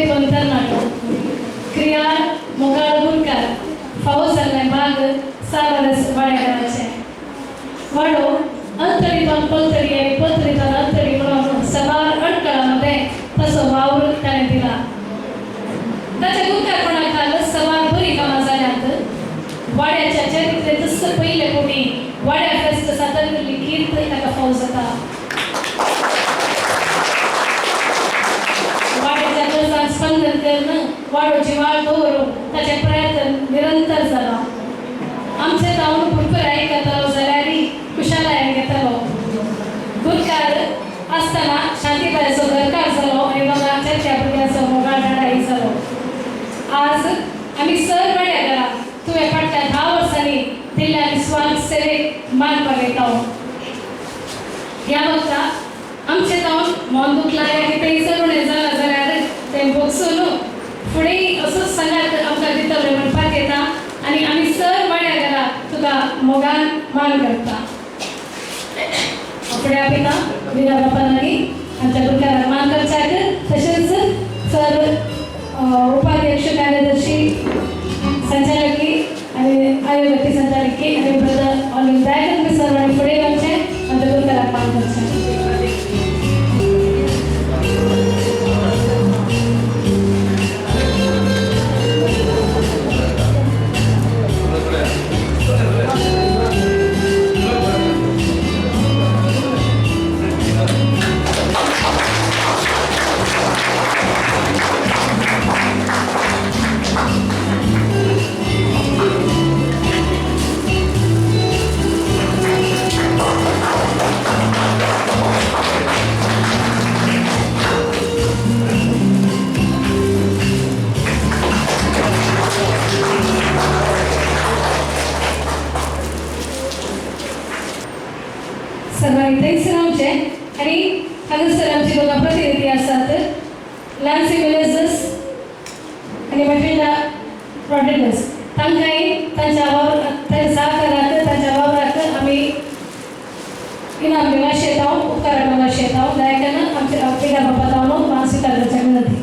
अंतरीतून तरणाटो क्रिया मोगाळ गुणकार फावो जाल्ले भाग सावरस वाड्याकाराचे वाडो अंतरीतून पलतरी आणि पलतरीतून अंतरी म्हणून सवार अडकळामध्ये तसो वावर त्याने दिला ताच्या गुणकारपणाखाल सवार बरी कामां जाल्यांत वाड्याच्या चरित्रे जसं पयले कोणी वाड्या फेस्त सादर केल्ली कीर्त ताका फावो जाता वाड्याच्या गरजांक स्पंदन करून वाडो जिवाळ दवरून ताचे प्रयत्न निरंतर जाला आमचे जावन पुरपुराय घेतलो जाल्यार कुशालायेन घेतलो गुणकार आसतना शांतीबायचो घरकार जालो आनी दोगां चर्च्या भुरग्यांचो मोगाळ डाडाई जालो आज आमी सर वाड्या घरा तुवें फाटल्या 10 वर्सांनी दिल्ल्या निस्वार्थ सेवेक मानपाक येता ह्या वखदा आमचे जावन मन दुखलाय कितेंय जरूण जाला जाल्यार तें बगसून फुडें असोच संगात आमकां दितले म्हणपाक येता आनी आमी सर वाड्या घरा तुका मोगान मान करता फुडें आपयता विरा बापानानी आमच्या गुणकाराक मान करच्याक तशेंच सर उपाध्यक्ष कार्यदर्शी संचालकी आणि आयोगाची संचालकी आणि ब्रदर ऑल इंडिया सर्वांनी पुढे येवचे आमच्या गुणकाराक मान करचे सर्वांनी थँक्स रावचे आणि हांगासर आमचे दोन प्रतिनिधी आसात लान्सी विलेजस आणि मॅट्रिला रॉड्रिगस तांकांय तांच्या सहकाराक तांच्या वावराक आमी इनाम दिवंक शेतां उपकाराक दिवंक शेतां दयाकन आमच्या पिता बाबा जावन मान स्वीकार करच्याक विनंती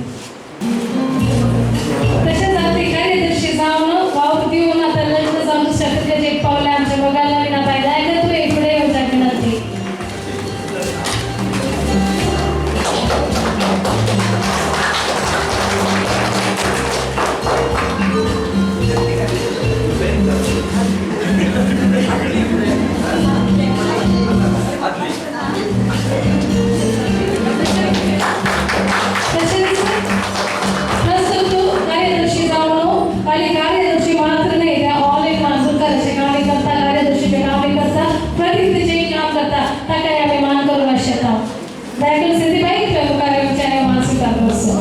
तशेंच आमचे कार्यदर्शी जावन वावर दिवन आतां लग्न जावन दुसऱ्या पितलेचेर पावले आमच्या मोगाला विनाताय दयाकन तुवें फुडें येवच्याक विनंती कार्यदर्शी जावन खाली कार्यदर्शी मात्र नाही त्या ऑल इन वन गुणकाराचे कामे करता कार्यदर्शीचे कामे करता प्रतिनिधीचे काम करता ताका आमी मान करूंक शकता दयाकरून सिद्धीबाई तुवें मुखार येवचें आनी मान स्वीकार करचो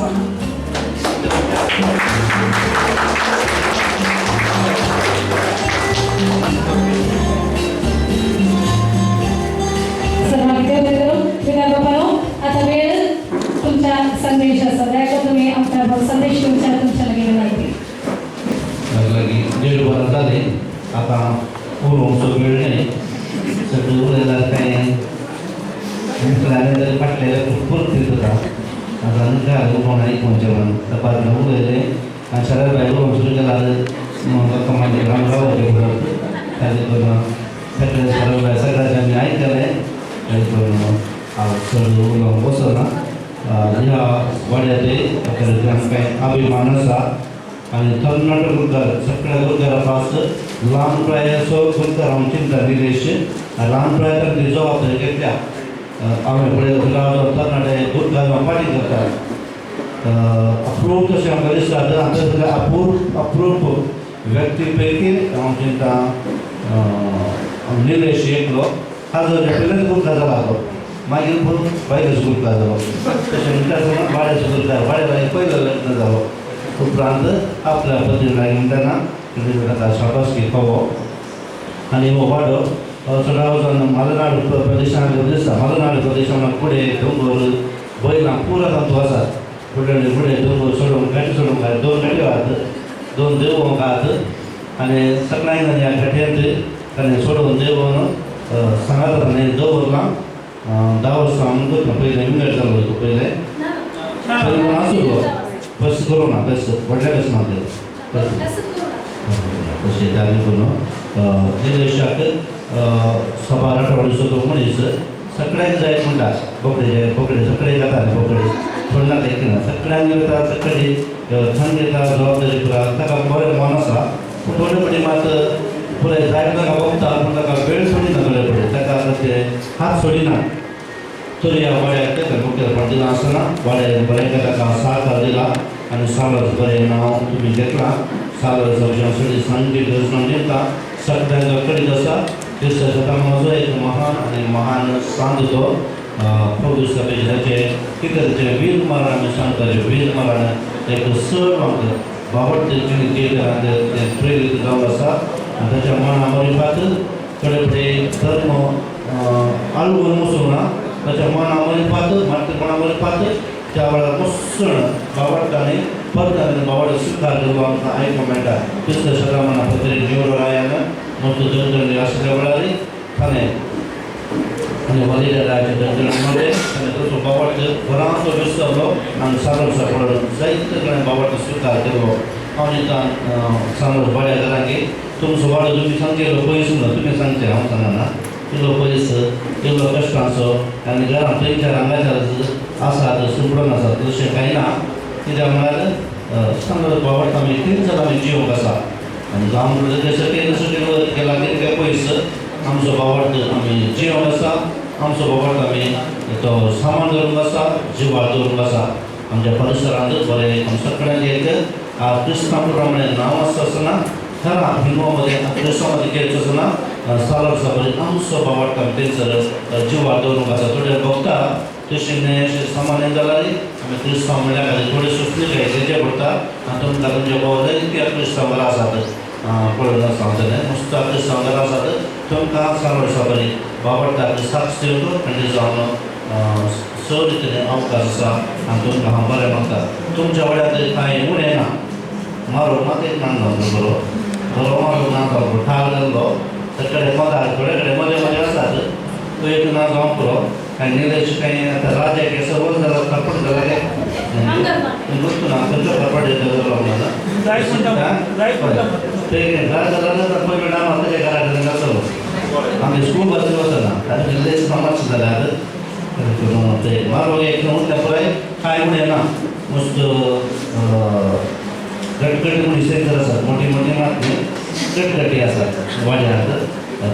सर्वांनी देव करून विना बाबानो आता वेळ तुमचा संदेश आसा दयाकरून तुम्ही आमच्या संदेश तुमच्या लगे विनंती लगी 1.5 वर्ष झाले आता पूर्ण वेळ नाही सगळं उरलेलं काय तरी फाटलेल्या भरपूर फिरत होता आता काय कोणाही जेवण तपासणं उरलेले आणि सगळ्या बाहेर सुरू केला कमांडे रामगाव होते त्याचे करून सगळ्या सगळ्याचे आम्ही ऐकलं आहे त्याचे करून सगळं बसवला ह्या वाड्याचे काय अभिमान आसा आणि तरणाटो गुणकार सगळ्या गुणकारापास ल्हान प्रायाचो गुणकार हांव चिंता निलेश ल्हान प्रायात ती जबाबदारी घेतल्या हांवें फुडें तरणाटे गुणकार पाटी करतात अप्रूप तशें आमकां दिसता आतां सगळ्या अप्रूप व्यक्ती पैकी हांव चिंता निलेश एकलो हाजो पयलेच गुणकार जाला तो मागीर पूण बायलेचो गुणकार जालो तशें वाड्याचो गुणकार वाड्या पयलो लग्न जालो उपरांत आपल्या पत्नीला म्हणटाना शाबासकी फावो आनी हो वाडो चडा वचून मलेनाड प्रदेशांत दिसता मलेनाड प्रदेशांत फुडें दोंगर बैलां पुरा तातूंत आसात फुडें फुडें दोंगर सोडून गाठी सोडून काय 2 गाठ्यो आहात 2 देवळां आहात आनी सगळ्यांक ह्या गाठ्यांत ताणें सोडून देवळां सांगात ताणें दवरलां 10 वर्सां पयलें विंगड जालो पयलें आसूं बस करू ना बस व्हडल्या बस मागले तसे त्याने करून निर्देशाक सभा राठवाडीचो तो मनीस सगळ्यांक जाय म्हणटात बोकडे बोकडे सगळे जातात बोकडे सोडना देखील सगळ्यांक येता सगळे थंड येता जबाबदारी पुरा ताका बरें मन आसा थोडे पडी मात पुराय जाय ताका बघता पूण ताका वेळ सोडिना थोडे पडी ताका ते हात सोडिना तरी ह्या वाड्याक ताका मुखेलपण दिला आसतना वाड्याक बरें ताका सहकार दिला आनी सालच बरें नांव तुमी घेतलां सालच सगळ्यां संगीत रचना दिता सगळ्यांक कळीत आसा क्रिस्तशतकाचो एक महान आनी महान सांत तो प्रभू सभेचे कितें वीर मरण आमी सांगताले वीर मरण एक सण आमकां बाबत तेंच्यांनी प्रेरीत जावन आसा आनी ताच्या मना मरिपात थोडे फुडें धर्म आलवून वचूंक ना ताच्या मना मरिपात मना मरिपात त्या वेळार मुसळ बाबडटांनी परतांनी बाबड स्वीकार केलो आमकां आयकूंक मेळटा क्रिस्तशतकामना पत्रिकेत निवडून आयला मोठो दंड आसल्या वेळार ताणें आनी वलिदाराचे दंडमध्ये आनी तसो बाबड बराचो विसरलो आनी सारोसा पडून जायते कडेन बाबड स्वीकार केलो हांव दितां सांगलो बड्या घरांकी तुमचो वाडो तुमी सांगलो पयस न्हू तुमी सांगचे हांव सांगना इल्लो पयस इल्लो कश्टाचो आनी घरांत 3-4 आंगाच्यार आसात सुपडून आसात तशें कांय ना कित्याक म्हळ्यार सांगलो बाबड आमी 3 जाण आमी जिवंक आसा आनी जावं म्हणटा सकयल केला कितें पयस आमचो बाबड आमी जिवंक आसा आमचो बाबड आमी तो सामान दवरूंक आसा जिवार दवरूंक आसा आमच्या परिसरांत बरें आमी सगळ्यांक एक क्रिस्तांव प्रमाणे नांव आसतना खरा हिंदू मध्ये क्रिस्तांव मध्ये केलं आसतना सालक सभेन आमचो बाबड आमी थंयसर जिवार दवरूंक आसा थोडे भोगता तशें सामान्य जाल्यार आमी क्रिस्तांव म्हणल्यार खाली थोडे सुटले घेवचे पडटा आनी तुमकां तुमचे बाबा इतके क्रिस्तांव आसात पळोवन सांगतले नुस्ता क्रिस्तांव आसात तुमकां सालक सभेन बाबडटाक साक्ष दिवंक आनी जावन स रितीन अवकाश आसा आनी तुमकां हांव बरें म्हणटा तुमच्या वाड्यार कांय उणें ना मारूंक मात एक नांग घालता बरो बरो मारूंक ना जालो ठार जाल्लो ते कडेन मदार थोडे कडेन मदें मदें आसात तो एक ना जावंक पुरो आनी निलेश कांय आतां राजाक हे सवल जाला कपड जाला गुर्तू ना खंयचो कपड येता ते घर जाल्यार पयलीं नांव तेजे घरा कडेन आसलो आमी स्कूल बसीन वचना आनी निलेश कामाक जाल्यार ते मारो एक उरल्या पुराय कांय उणें ना मस्त गटगटी म्हूण सेंटर आसात मोठी मोठी मात गटगटी आसात वाड्यांत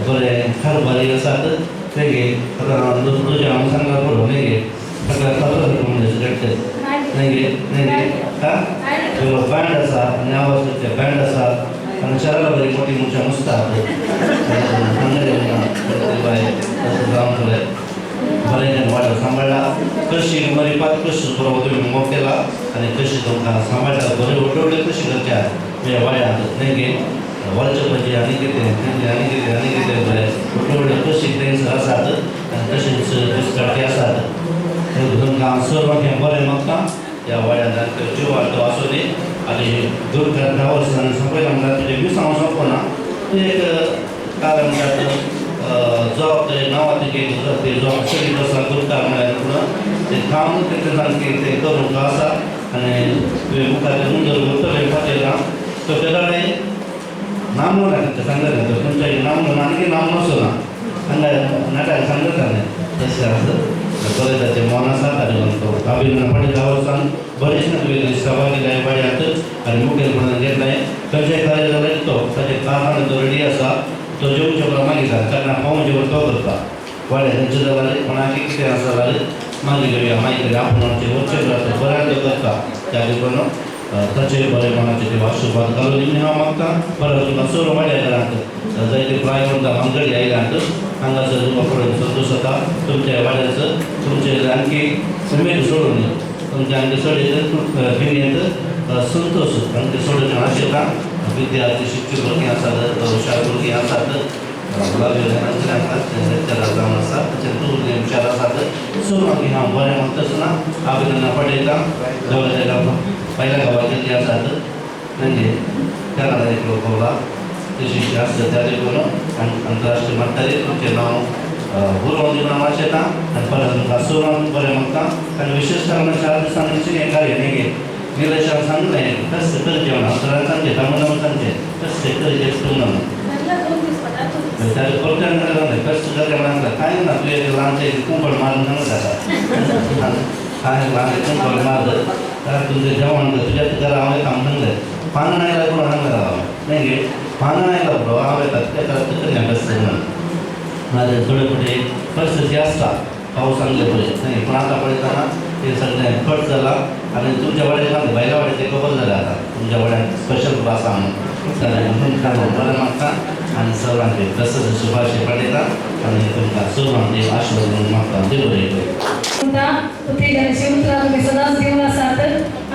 बरें खारबारी आसात तेगे तुजें हांव सांगला पुरो नेगे सगळ्या पात्र म्हणजे गट्टे नेगे नेगे हा बँड आसा आनी आवाजाचे बँड आसा आनी शहरां बरी मोठी मोठी मस्त जावन पळय बरें वाडो सांबाळला कशी मरिपात कशी बरोबर तुमी मोग केला आनी कशी तुमकां सांबाळटा बरें व्हडले व्हडले कशी करच्या तुमच्या वाड्यांत नेगे वरचे म्हणजे आनी कितें आनी कितें आनी कितें बरें व्हडले व्हडले कशी थंयसर आसात आनी तशेंच दिसकाटी आसात तुमकां हांव सर्वांक बरें मागता त्या वाड्यांत जिवार तो आसूं दी आनी 2-3 वर्सांनी सकयल म्हणल्यार तुजें विसांव सोंपना तूं एक कारण म्हणटात जबाबदारी नांवांत ते जबाबदारी आसा करता म्हळ्यार पूण तें काम तें सारकें तें करूंक आसा आनी तुवें मुखार मुंदर करतले खातीर तो तेन्ना नाम ना तें सांगता तुमच्या नाम आनी नाम नासना हांगा नाटक सांगताले तशें आसत बरें ताचें मन आसा ताजे तो अभिनंदन फाटीं 10 वर्सां बरेंच ना तुवें सहभागी जाय वाड्यांत आनी मुखेलपणान घेतलें खंयचें कार्य जालें तो ताचें कारण तो रेडी आसा तो जेवचे मागीर तेन्ना पावून जेवण तो करता वाड्या खंयचें जाल्यार कोणाचें कितें आसा जाल्यार मागीर घेवया मागीर आपूण वचचें बऱ्याक करता त्या देखून ताचेर बरें मनाचें देव आशिर्वाद घालून दी हांव मागता परत तुका चड वाड्या घरांत जायते प्राय करता मंगळी आयल्यांत हांगासर तुका पळोवन संतोश जाता तुमच्या वाड्याचो तुमचे आणखी उमेद सोडून तुमच्या आणखी चड भिनेंत संतोश आणखी सोडून आशिल्ला विद्यार्थी शिक्षक भुरगीं आसात हुशार भुरगीं आसात जावन आसा तशेंच भुरगीं हुशार आसात सर्वांक हांव बरें म्हणटा आसतना अभिनंदन पळयता देवाच्या पयल्या गांवाचे जे आसात तांचे केरळा एक लोक भोवला तशी आसता त्या देखून आंतरराष्ट्रीय म्हणटात तुमचें नांव उलोवन दिवन हांव आशेता आनी परत तुमकां सर्वांक बरें म्हणटा आनी विशेश कारण 4 दिसांनी हें कार्य नेगे निलेशान सांगलें कशें करचें म्हणून सरान सांगचें तांबडा सांगचें कशें करचें म्हणून कोर्टान कशें करचें म्हणून कांय ना तुवें ल्हानशें कुंपण मारून सांगूं जाता कांय ल्हान कुंपण मार तुजें जेवण तुज्या घरा हांव येता सांगलें पानां आयला पुरो सांगलें हांवें नाही पानां आयला पुरो हांव येता तेका करचें कशें म्हणून माझे थोडे थोडे परिस्थिती आसता पावस सांगले पळय नाही पूण आतां पळयतना ते सगळें कट जाला आनी तुमच्या वाड्याक भायल्या वाड्याचें खबर जालें आतां तुमच्या वाड्याक स्पेशल आसा म्हणून बरें मागता आनी सर्वांक प्रसन्न शुभाशय पाठयता आनी तुमकां सर्वांक देव आशिर्वाद म्हणून मागता देव बरें करूं उत्तेजनाची उतरां तुमी सदांच दिवन आसात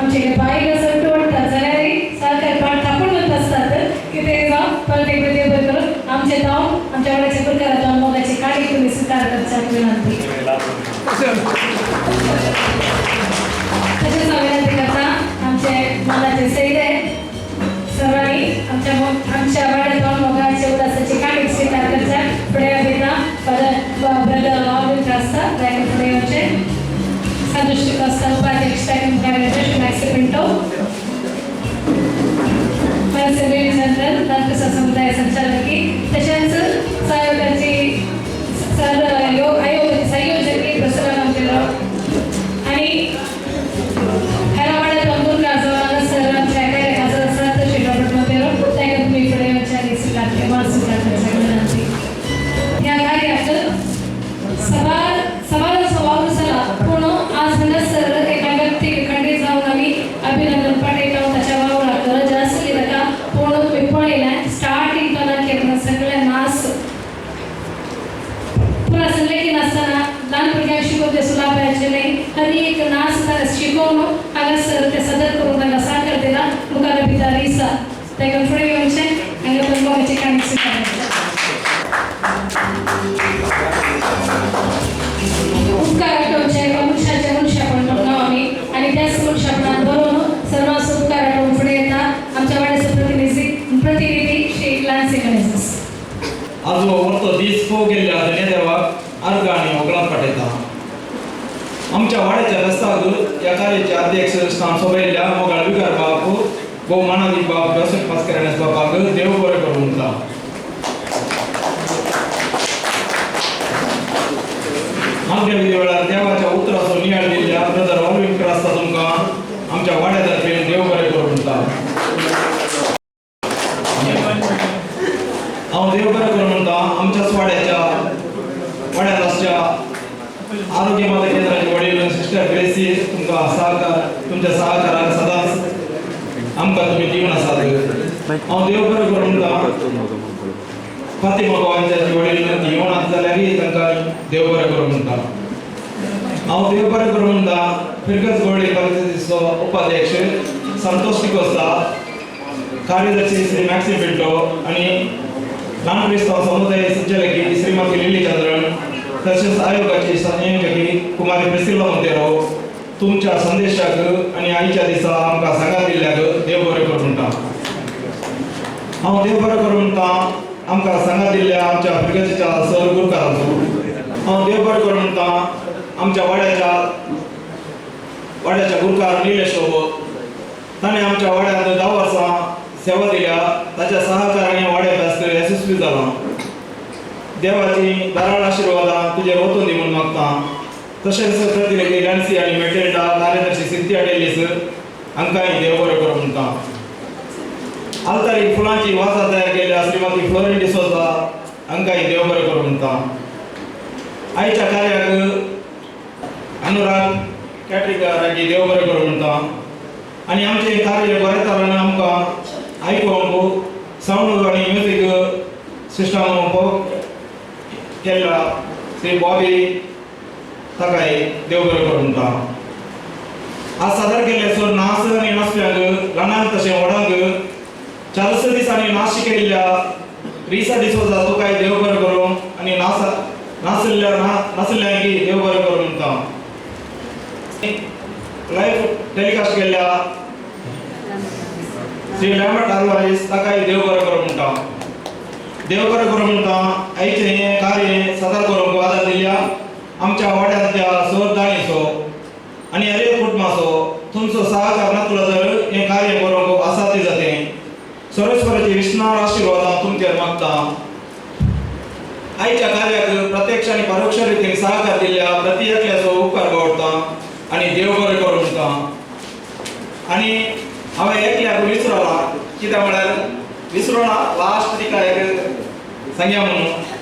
आमचे बायक असं वाटतात जाल्यार सरकार पाठ थापून वत असतात कितें जावं परत एकदा देव बरें करून आमचे जावं आमच्या वाड्याच्या प्रकारांत मोगाची काळी तुम्ही स्वीकार करच्याक विनंती तशेंच हांव विनंती करता आमचे मोगाचे सैले सर्वांनी आमच्या वाड्यात मोगाच्या उदासाची काळी स्वीकार करच्याक फुडें येता ब्रदर ऑर्डर आसता ताका फुडें येवचें संतोष कोस्ता उपाध्यक्ष कार्यदर्श मॅक्सी पिंटो सेक्रेटरी जनरल रामकृष्ण समुदाय संचालकी तशेंच सहयोगाची आयोगाची संयोजकी प्रसन्न गांवकेलो आनी हेरा वाड्यात अंबूर गाजवाना सर आमच्या कार्याक हजर आसात तशें रॉबर्ट मोतेरो ताका तुमी फुडें येवचें आनी स्वीकार करच्याक विनंती ह्या कार्याक सवाल जाला पूण आज हांगासर एका व्यक्तीक खंडीत जावन आमी अभिनंदन पाठयता ताच्या वावराक गरज आसली ताका पूण तुमी पळयलें स्टार्टींग केन्ना केन्ना सगळे नास पुरा सगळे नासतना ल्हान भुरग्यांक शिकोवप सुलाभाचें न्ही हर एक नास शिकोवन हांगासर ते सदर करून तांकां साकार दिला मुखार भितर दिसा ताका फुडें येवचें आनी मोगाची काणी स्वीकार उपकार आठवचे मनशाचे मनशापण म्हणून आमी आनी त्याच मनशापणान बरोवन सर्वांचो उपकार आठवून फुडें येता आमच्या वाड्याचो प्रतिनिधी श्री लान्सी गणेश आज व्हरतो दीस पो गेल्ल्या धन्यदेवाक अर्घ आनी होगलां पाठयता आमच्या वाड्याच्या रस्त्याक ह्या कार्याचे अध्यक्ष स्थान सोबयल्ल्या मोगाळ विकार बाब भोवमानादी बाब जोसेफ पास्करानेस बाबाक देव बरें करूं म्हणटा आमच्या वेळार देवाच्या उतराचो नियाळ दिल्ल्या ब्रदर ऑल्विंकर आसता तुमकां आमच्या वाड्यातर्फे देव बरें करूं म्हणटा हांव देव बरें करूं म्हणटा आमच्याच वाड्यात आसच्या आरोग्य माता केंद्राची वडील सिस्टर ग्रेसी तुमकां सहकार तुमच्या सहकाराक सदांच आमकां तुमी दिवन आसात हांव देव बरें करूं म्हणटा फातिमा गोवांच्याची वडील येवन आसा जाल्यारय तांकां देव बरें करूं म्हणटा हांव देव बरें करूं म्हणटा फिरगत गोवडे कॉलेजीचो उपाध्यक्ष संतोष टिकोस्ता कार्यदर्शी श्री मॅक्सी पिंटो आनी ल्हान क्रिस्तांव समुदाय संचालकी श्रीमती लिली चंद्रन तशेंच आयोगाची संयोजकी कुमारी प्रिसिल्ला मोंतेरो तुमच्या संदेशाक आनी आईच्या दिसा आमकां सांगात दिल्ल्याक देव बरें करूं म्हणटा हांव देव बरें करूं म्हणटा आमकां सांगात दिल्ल्या आमच्या फिरगतीच्या सर गुरकारांचो हांव देव बरें करूं म्हणटा आमच्या वाड्याच्या गुरकार निलेश बाबू ताणें आमच्या वाड्यांत 10 वर्सां सेवा दिल्या ताच्या सहकारांनी वाड्या फेस्त यशस्वी जालां देवाची दाराळ आशिर्वादां तुजेर वचून दी म्हूण मागता तशेंच प्रतिनिधी लॅन्सी आनी मेटेल्डा कार्यदर्शी सिंथी आडेलीस हांकांय देव बरें करूं म्हणटा आल्तारीक फुलांची वाजा तयार केल्या श्रीमती फ्लोरिन डिसोजा हांकांय देव बरें करूं म्हणटा आयच्या कार्याक अनुराग कॅटरिंगारांची देव बरें करूं म्हणटा आनी आमचें कार्य बऱ्या तरेन आमकां आयकोवंक सावंड आनी म्युजीक सिस्टम केल्ला श्री बॉबी ताकाय देव बरें करूं म्हणटा आज सादर केल्ले सर नाच आनी नाचप्यांक ल्हानांक तशें व्हडांक 400 दिसांनी नाच शिकयल्ल्या रिसा डिसोजा तुकाय देव बरें करूं आनी नाचल्ल्यांक देव बरें करूं म्हणटा लायव्ह टेलिकास्ट केल्ल्या श्री लॅम्बर्ट आल्वारीस ताकाय देव बरें करूं म्हणटा देव बरें करूं म्हणटा आयचें हें कार्य सादर करूंक वादार दिल्ल्या आमच्या वाड्यांतल्या सर दाणीचो आनी हरेक कुटुंबाचो तुमचो सहकार नातलो जर विस्नार आशीर्वाद तुमचेर मागता आयच्या कार्याक प्रत्यक्ष आणि परोक्ष रितीन सहकार दिल्या प्रति एकल्याचो उपकार गवडता आणि देव बरें करूं म्हणटा आणि हांवें एकल्याक विसरला कित्याक म्हळ्यार विसरोना लास्ट तिका एक सांगया म्हणून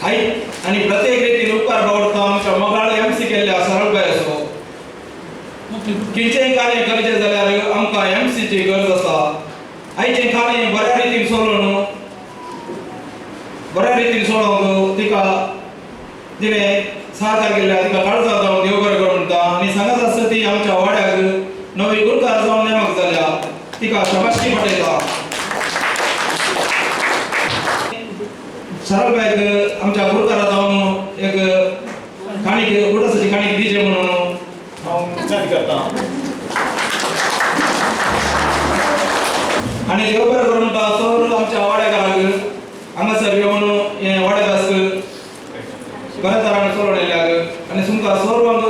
आई आणि प्रत्येक रितीन उपकार गवडता आमच्या मोगाळ MC केल्ल्या सरळबाई असो खंयचेंय कार्य करचें जाल्यार आमकां MC ची गरज आसा आयचें कार्य बऱ्या रितीन चलोवन बऱ्या रितीन सोडोवंक तिका तिणें सहकार केल्ल्या तिका काळजां जावन देव बरें करूं म्हणटा आनी सांगत आसता ती आमच्या वाड्याक नवी गुरकार जावन नेमक जाल्या तिका शबासकी पटयता सरळबाईक आमच्या गुरकारा जावन एक खाणीक उडासाची खाणीक दिजे म्हणून हांव विनंती करता आनी देव बरें करूं म्हणटा सर आमच्या वाड्याकाराक हांगासर येवन हे वाड्याक आसक बऱ्या तरान चलोवन येयल्याक आनी तुमकां सर्वांक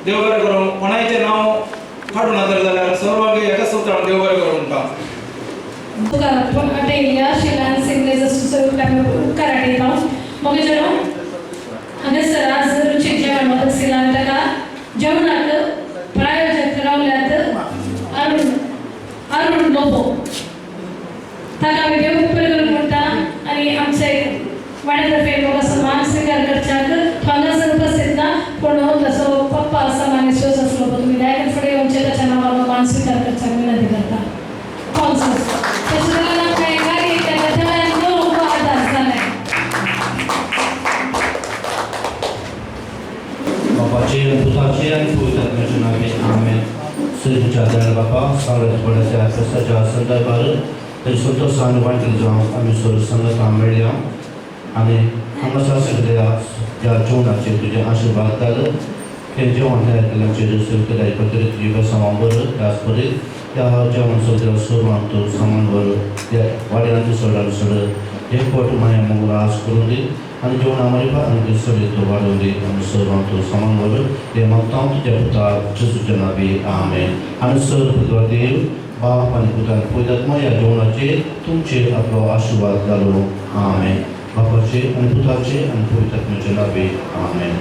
देव बरें करूं कोणाचें नांव काडूं ना जाल्यार सर्वांक एकाच सुत्रान देव बरें करूं म्हणटा अटेल्या शिलान सिंगले उपकार आटयता मगे चलो हांगासर आज रुचीक जेवण मदत सिलान ताका जेवणाक प्रायोजक रावल्यात अरुण लोबो ताका आमी देव उपकार करूं म्हणटा आनी आमचे वाड्यातर्फे लोक सन्मान स्वीकार करच्याक हांगासर उपस्थित ना पूण जसो पप्पा सन्मान शोज आसलो तुमी डायरेक्ट फुडें येवचे ताच्या नांवार मान स्वीकार करच्याक विनंती करता बापाचे पुताचे आणि पवित्रात्म्याचे नावे आमेन सरीच्या दयाळ बापा सगळ्यात बड्याच्या फेस्ताच्या संदर्भार ते संतोषान वांटले जावन आमी सर संगत मेळ्या आनी हांगासर सगळ्या ज्या जेवणाचेर तुजे आशिर्वाद घाल ते जेवण तयार केल्ल्याचेर सगळ्या पद्दतीन तुजे सामान बरें त्याच परीत त्या जेवण सगळ्या सर्वांक तूं सामान बरें त्या वाड्यान चडान चड एकवट माया मंगळ आस करून दी आनी जेवण आमच्या आनी सगळे तूं वाडोवन दी आनी सर्वांक तूं सामान बरें ते मागता तुज्या पुता जेजूच्या नांवे आमेन आनी सर देव बाप आनी पुतान पवित्रात्मा ह्या जेवणाचेर तुमचेर आपलो आशिर्वाद घालो आमेन बापाचे आनी पुताचे आनी पवित्रात्म्याचे नांवे आमेन